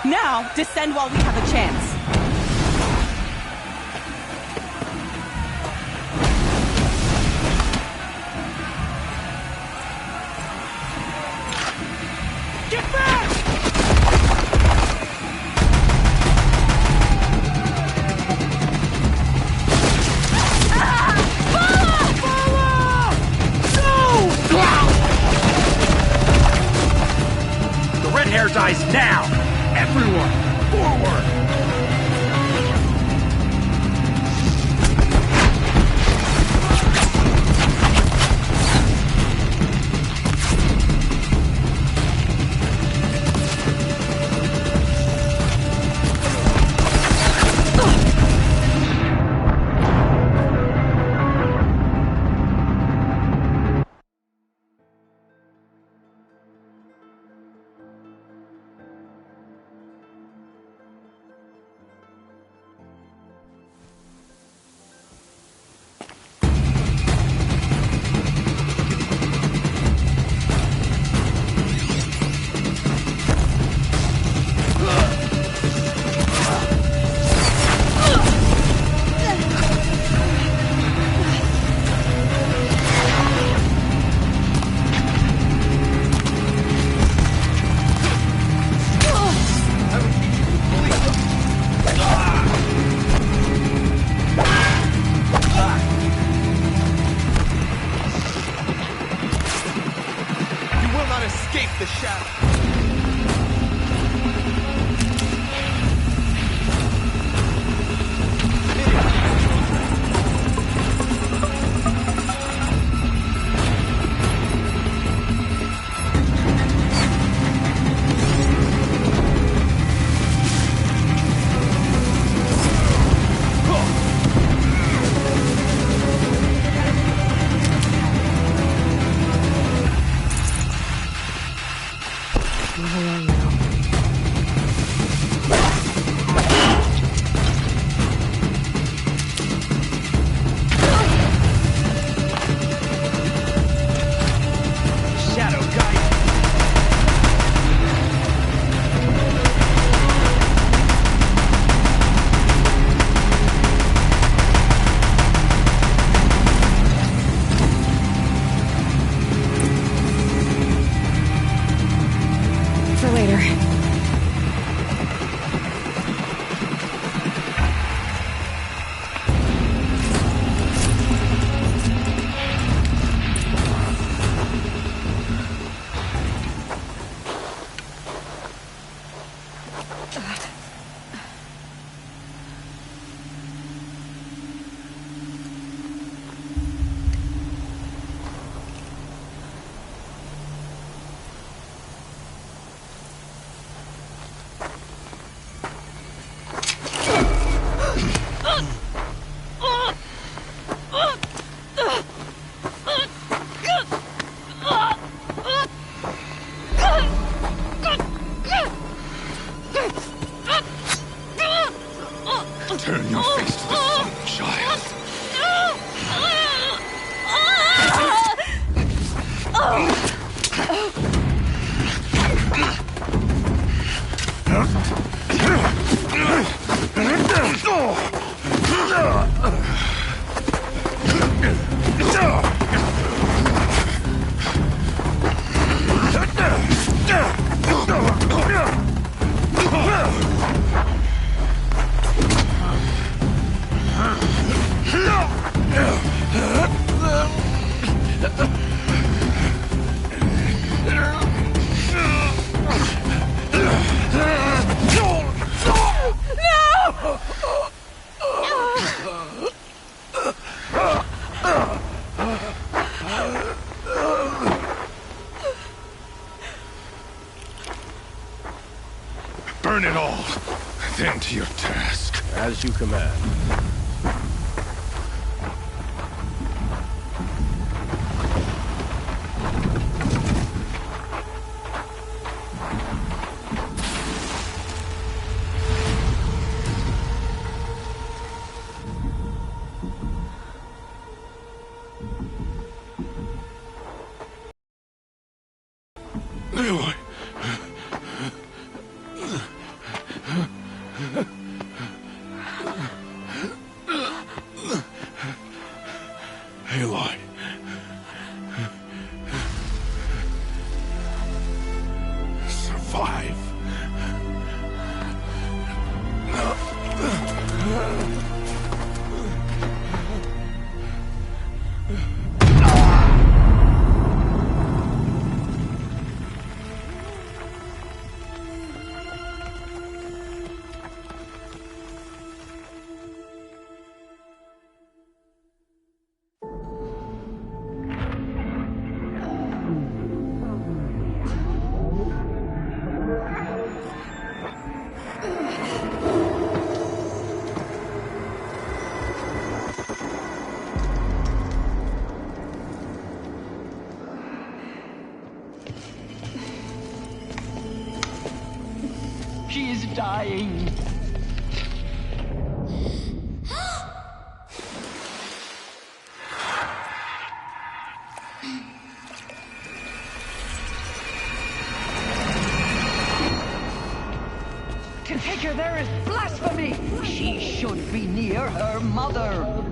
Now, descend while we have a chance. Get back! The red hair dies now! Everyone, forward! escape the shadow. Turn your face to the sun, child. Burn it all, then to your task. As you command. Aloy. Aloy. Survive. She is dying. To take her there is blasphemy. She should be near her mother.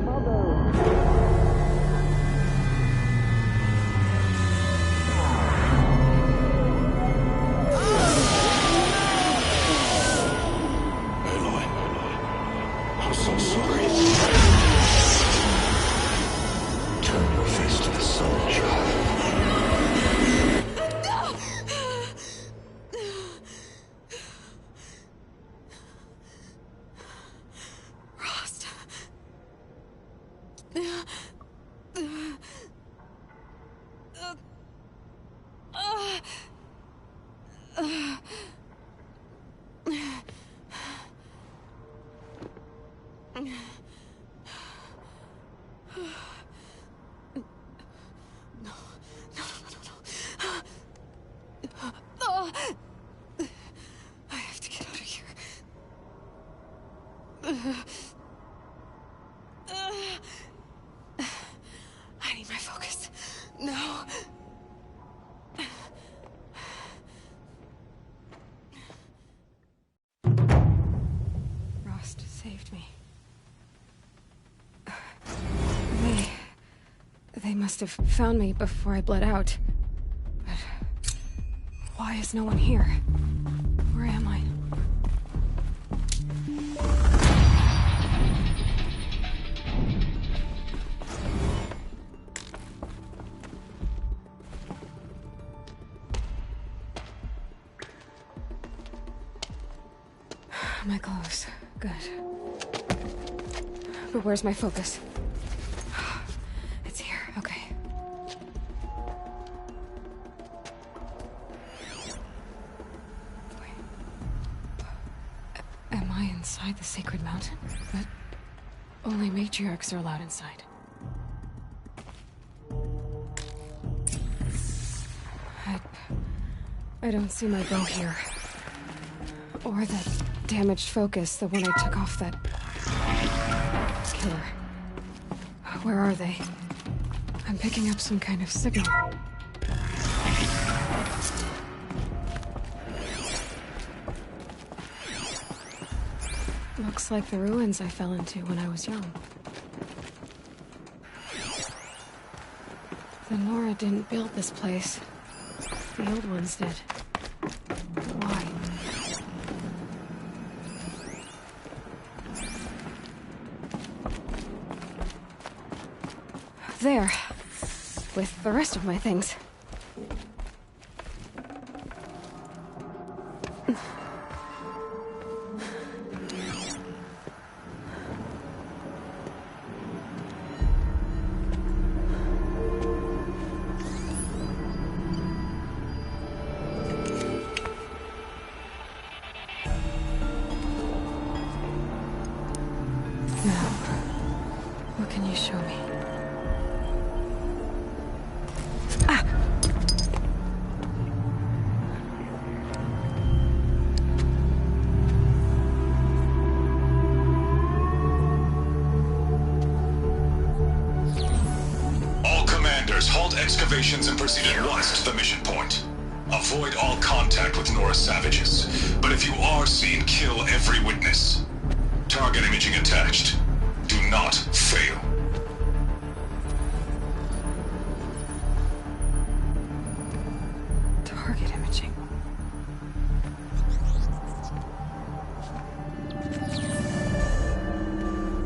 I'm so sorry. Turn your face to the sun, child. I have to get out of here. I need my focus. No. Rost saved me. They must have found me before I bled out. But why is no one here? Where am I? My clothes. Good. But where's my focus? It's here. Okay. Wait. Am I inside the sacred mountain? But only matriarchs are allowed inside. I don't see my bow here. Or that damaged focus, the one I took off that killer. Where are they? I'm picking up some kind of signal. Looks like the ruins I fell into when I was young. The Nora didn't build this place. The old ones did. Why? There. With the rest of my things. Now, what can you show me? Excavations and proceed at once to the mission point. Avoid all contact with Nora savages, but if you are seen, kill every witness. Target imaging attached. Do not fail. Target imaging.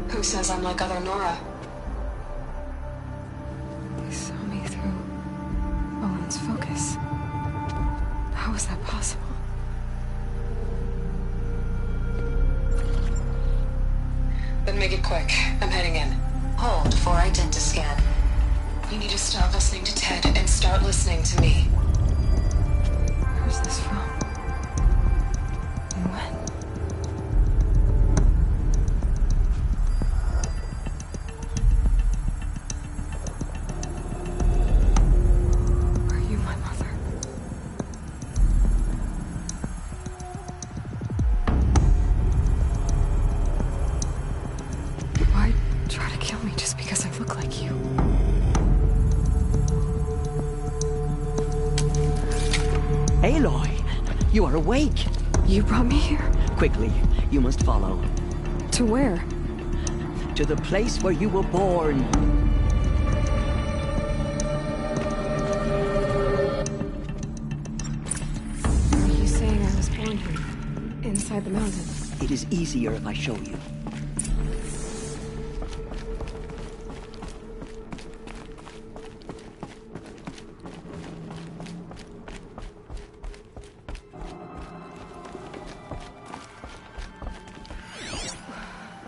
Who says I'm like other Nora? Focus. How is that possible? Then make it quick. I'm heading in. Hold for identiscan. You need to stop listening to Ted and start listening to me. Who's this from? And when? Aloy, you are awake. You brought me here? Quickly, you must follow. To where? To the place where you were born. Are you saying I was born here? Inside the mountain? It is easier if I show you.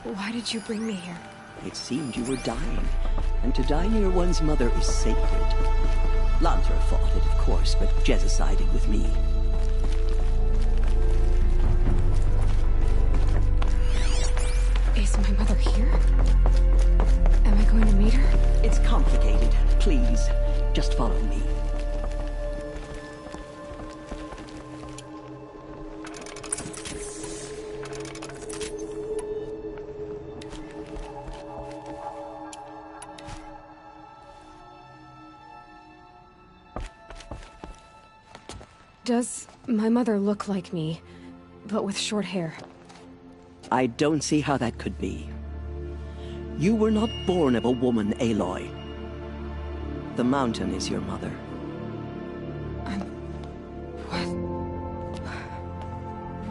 Why did you bring me here? It seemed you were dying, and to die near one's mother is sacred. Lancer fought it, of course, but Jezza sided with me. Is my mother here? Am I going to meet her? It's complicated. Please, just follow me. Does my mother look like me, but with short hair? I don't see how that could be. You were not born of a woman, Aloy. The mountain is your mother.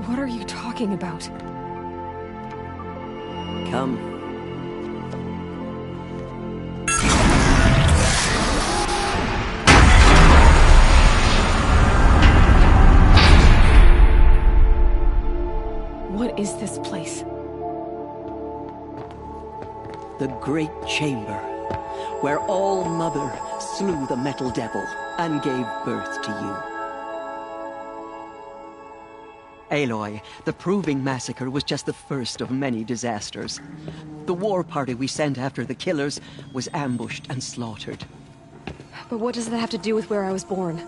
What are you talking about? Come. What is this place? The Great Chamber, where All-Mother slew the Metal Devil and gave birth to you. Aloy, the Proving Massacre was just the first of many disasters. The war party we sent after the killers was ambushed and slaughtered. But what does that have to do with where I was born?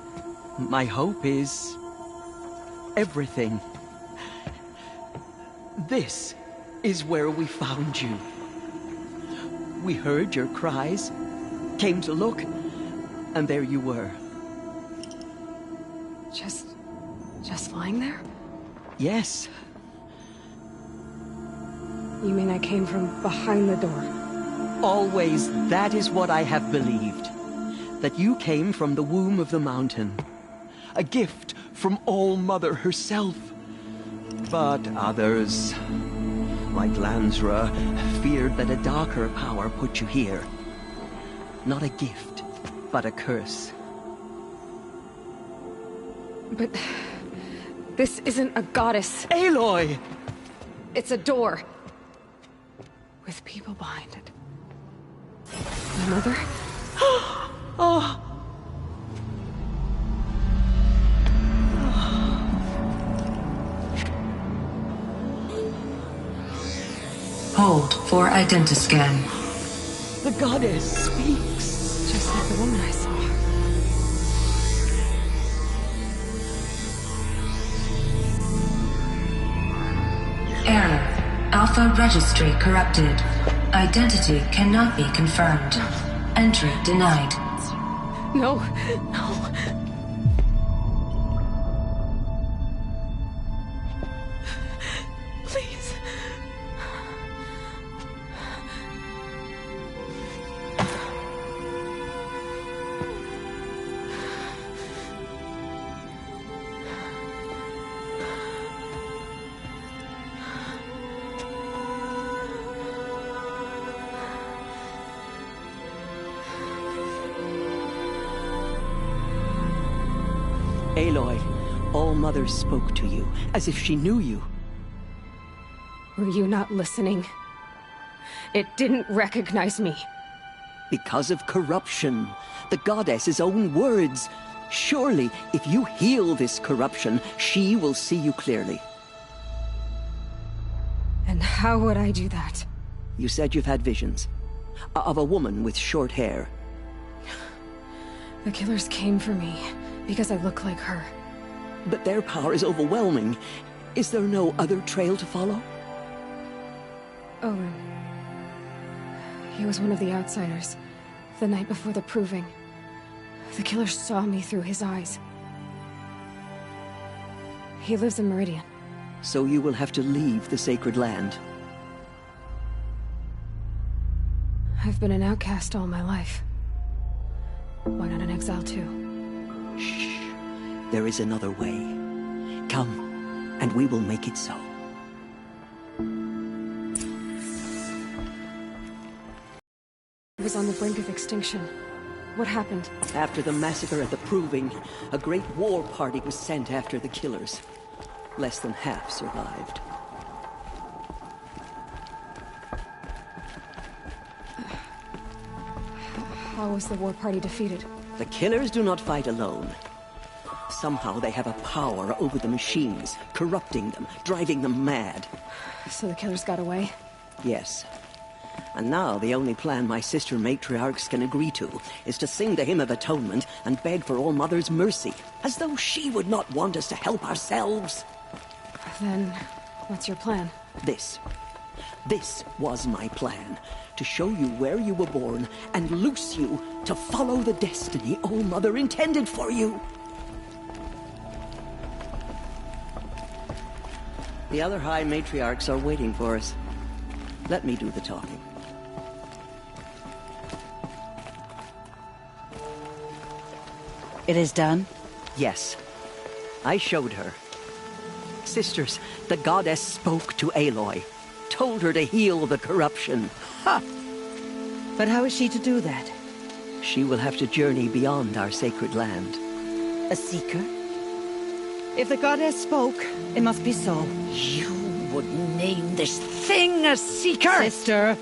My hope is everything. This is where we found you. We heard your cries, came to look, and there you were. Just lying there? Yes. You mean I came from behind the door? Always, that is what I have believed. That you came from the womb of the mountain. A gift from All-Mother herself. But others, like Lansra, feared that a darker power put you here. Not a gift, but a curse. But this isn't a goddess. Aloy! It's a door. With people behind it. My mother? Oh! Hold for identiscan. The goddess speaks. Just like the woman I saw. Error. Alpha registry corrupted. Identity cannot be confirmed. Entry denied. No, no. Please. Aloy, All-Mother spoke to you, as if she knew you. Were you not listening? It didn't recognize me. Because of corruption. The goddess's own words. Surely, if you heal this corruption, she will see you clearly. And how would I do that? You said you've had visions. Of a woman with short hair. The killers came for me. Because I look like her. But their power is overwhelming. Is there no other trail to follow? Owen. He was one of the outsiders. The night before the proving. The killers saw me through his eyes. He lives in Meridian. So you will have to leave the sacred land. I've been an outcast all my life. Why not an exile too? Shh. There is another way. Come, and we will make it so. It was on the brink of extinction. What happened? After the massacre at the Proving, a great war party was sent after the killers. Less than half survived. How was the war party defeated? The killers do not fight alone. Somehow they have a power over the machines, corrupting them, driving them mad. So the killers got away? Yes. And now the only plan my sister matriarchs can agree to is to sing the Hymn of Atonement and beg for All Mother's mercy, as though she would not want us to help ourselves. Then, what's your plan? This was my plan. To show you where you were born and loose you to follow the destiny All Mother intended for you. The other High Matriarchs are waiting for us. Let me do the talking. It is done? Yes. I showed her. Sisters, the goddess spoke to Aloy. Told her to heal the corruption. Ha! But how is she to do that? She will have to journey beyond our sacred land. A seeker? If the goddess spoke, it must be so. You would name this thing a seeker? Sister!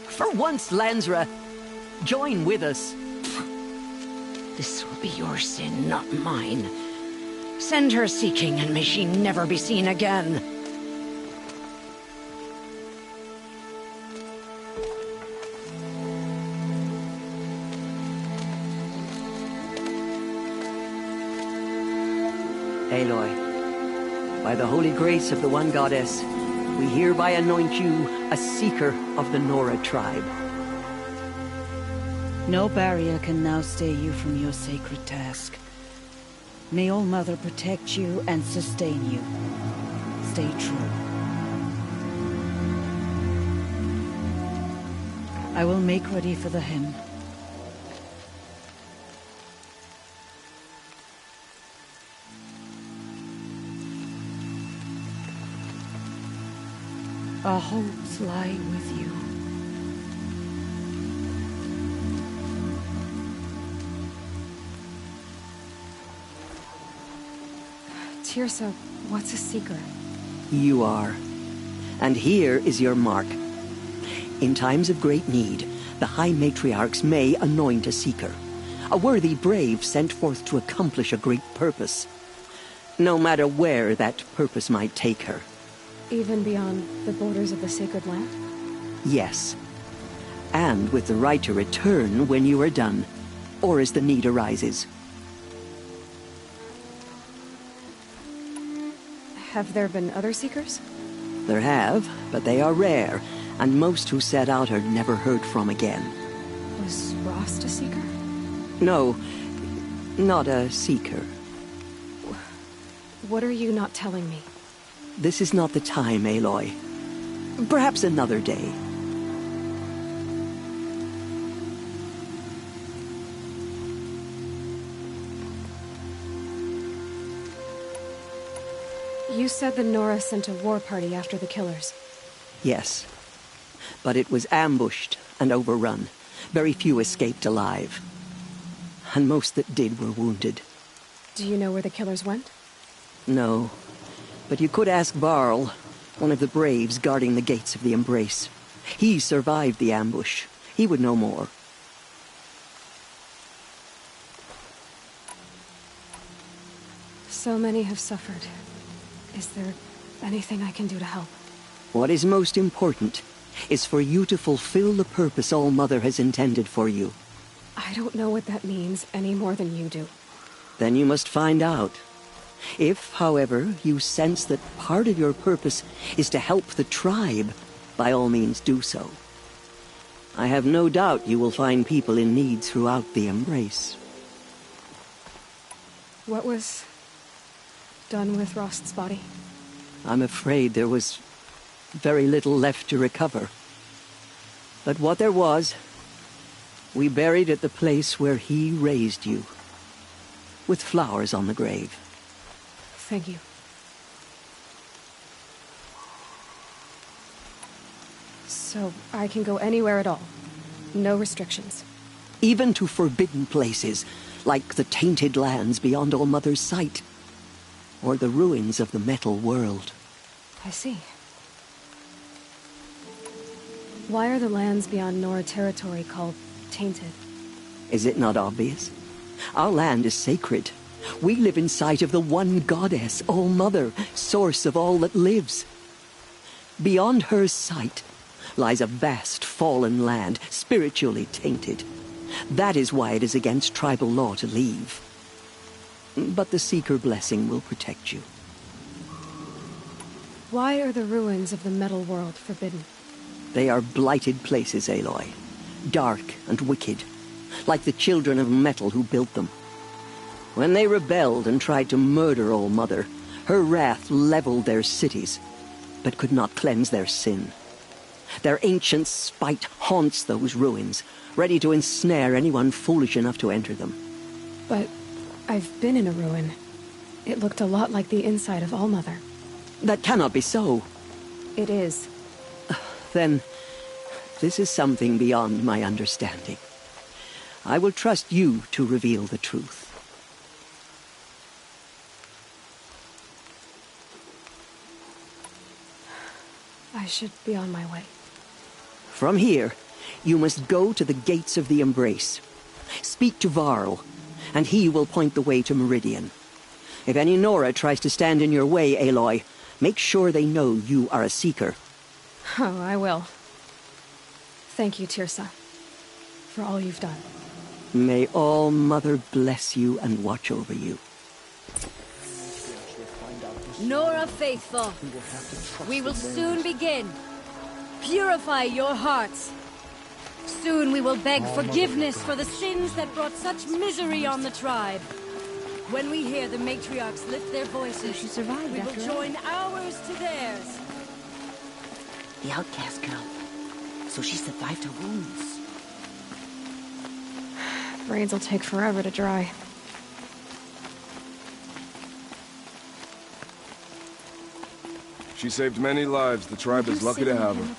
For once, Lansra, join with us. This will be your sin, not mine. Send her seeking, and may she never be seen again. Aloy, by the holy grace of the One Goddess, we hereby anoint you a seeker of the Nora tribe. No barrier can now stay you from your sacred task. May All Mother protect you and sustain you. Stay true. I will make ready for the hymn. Our hopes lie with you. Tirsa, what's a seeker? You are. And here is your mark. In times of great need, the High Matriarchs may anoint a seeker. A worthy brave sent forth to accomplish a great purpose. No matter where that purpose might take her. Even beyond the borders of the sacred land? Yes. And with the right to return when you are done, or as the need arises. Have there been other seekers? There have, but they are rare, and most who set out are never heard from again. Was Rost a seeker? No, not a seeker. What are you not telling me? This is not the time, Aloy. Perhaps another day. You said the Nora sent a war party after the killers. Yes. But it was ambushed and overrun. Very few escaped alive. And most that did were wounded. Do you know where the killers went? No. But you could ask Varl, one of the braves guarding the gates of the Embrace. He survived the ambush. He would know more. So many have suffered. Is there anything I can do to help? What is most important is for you to fulfill the purpose All Mother has intended for you. I don't know what that means any more than you do. Then you must find out. If, however, you sense that part of your purpose is to help the tribe, by all means do so. I have no doubt you will find people in need throughout the Embrace. What was done with Rost's body? I'm afraid there was very little left to recover. But what there was, we buried at the place where he raised you, with flowers on the grave. Thank you. So, I can go anywhere at all? No restrictions? Even to forbidden places, like the tainted lands beyond All Mother's sight, or the ruins of the metal world. I see. Why are the lands beyond Nora territory called tainted? Is it not obvious? Our land is sacred. We live in sight of the one goddess, All-Mother, source of all that lives. Beyond her sight lies a vast fallen land, spiritually tainted. That is why it is against tribal law to leave. But the Seeker blessing will protect you. Why are the ruins of the metal world forbidden? They are blighted places, Aloy. Dark and wicked, like the children of metal who built them. When they rebelled and tried to murder All-Mother, her wrath leveled their cities, but could not cleanse their sin. Their ancient spite haunts those ruins, ready to ensnare anyone foolish enough to enter them. But I've been in a ruin. It looked a lot like the inside of All-Mother. That cannot be so. It is. Then, this is something beyond my understanding. I will trust you to reveal the truth. I should be on my way. From here, you must go to the gates of the Embrace. Speak to Varl, and he will point the way to Meridian. If any Nora tries to stand in your way, Aloy, make sure they know you are a Seeker. Oh, I will. Thank you, Tirsa, for all you've done. May All-Mother bless you and watch over you. Nora Faithful, we will soon begin. Purify your hearts. Soon we will beg forgiveness for the sins that brought such misery on the tribe. When we hear the matriarchs lift their voices, She survived we will after all. join ours to theirs. The outcast girl. So she survived her wounds. Brains will take forever to dry. She saved many lives. The tribe is lucky to have her.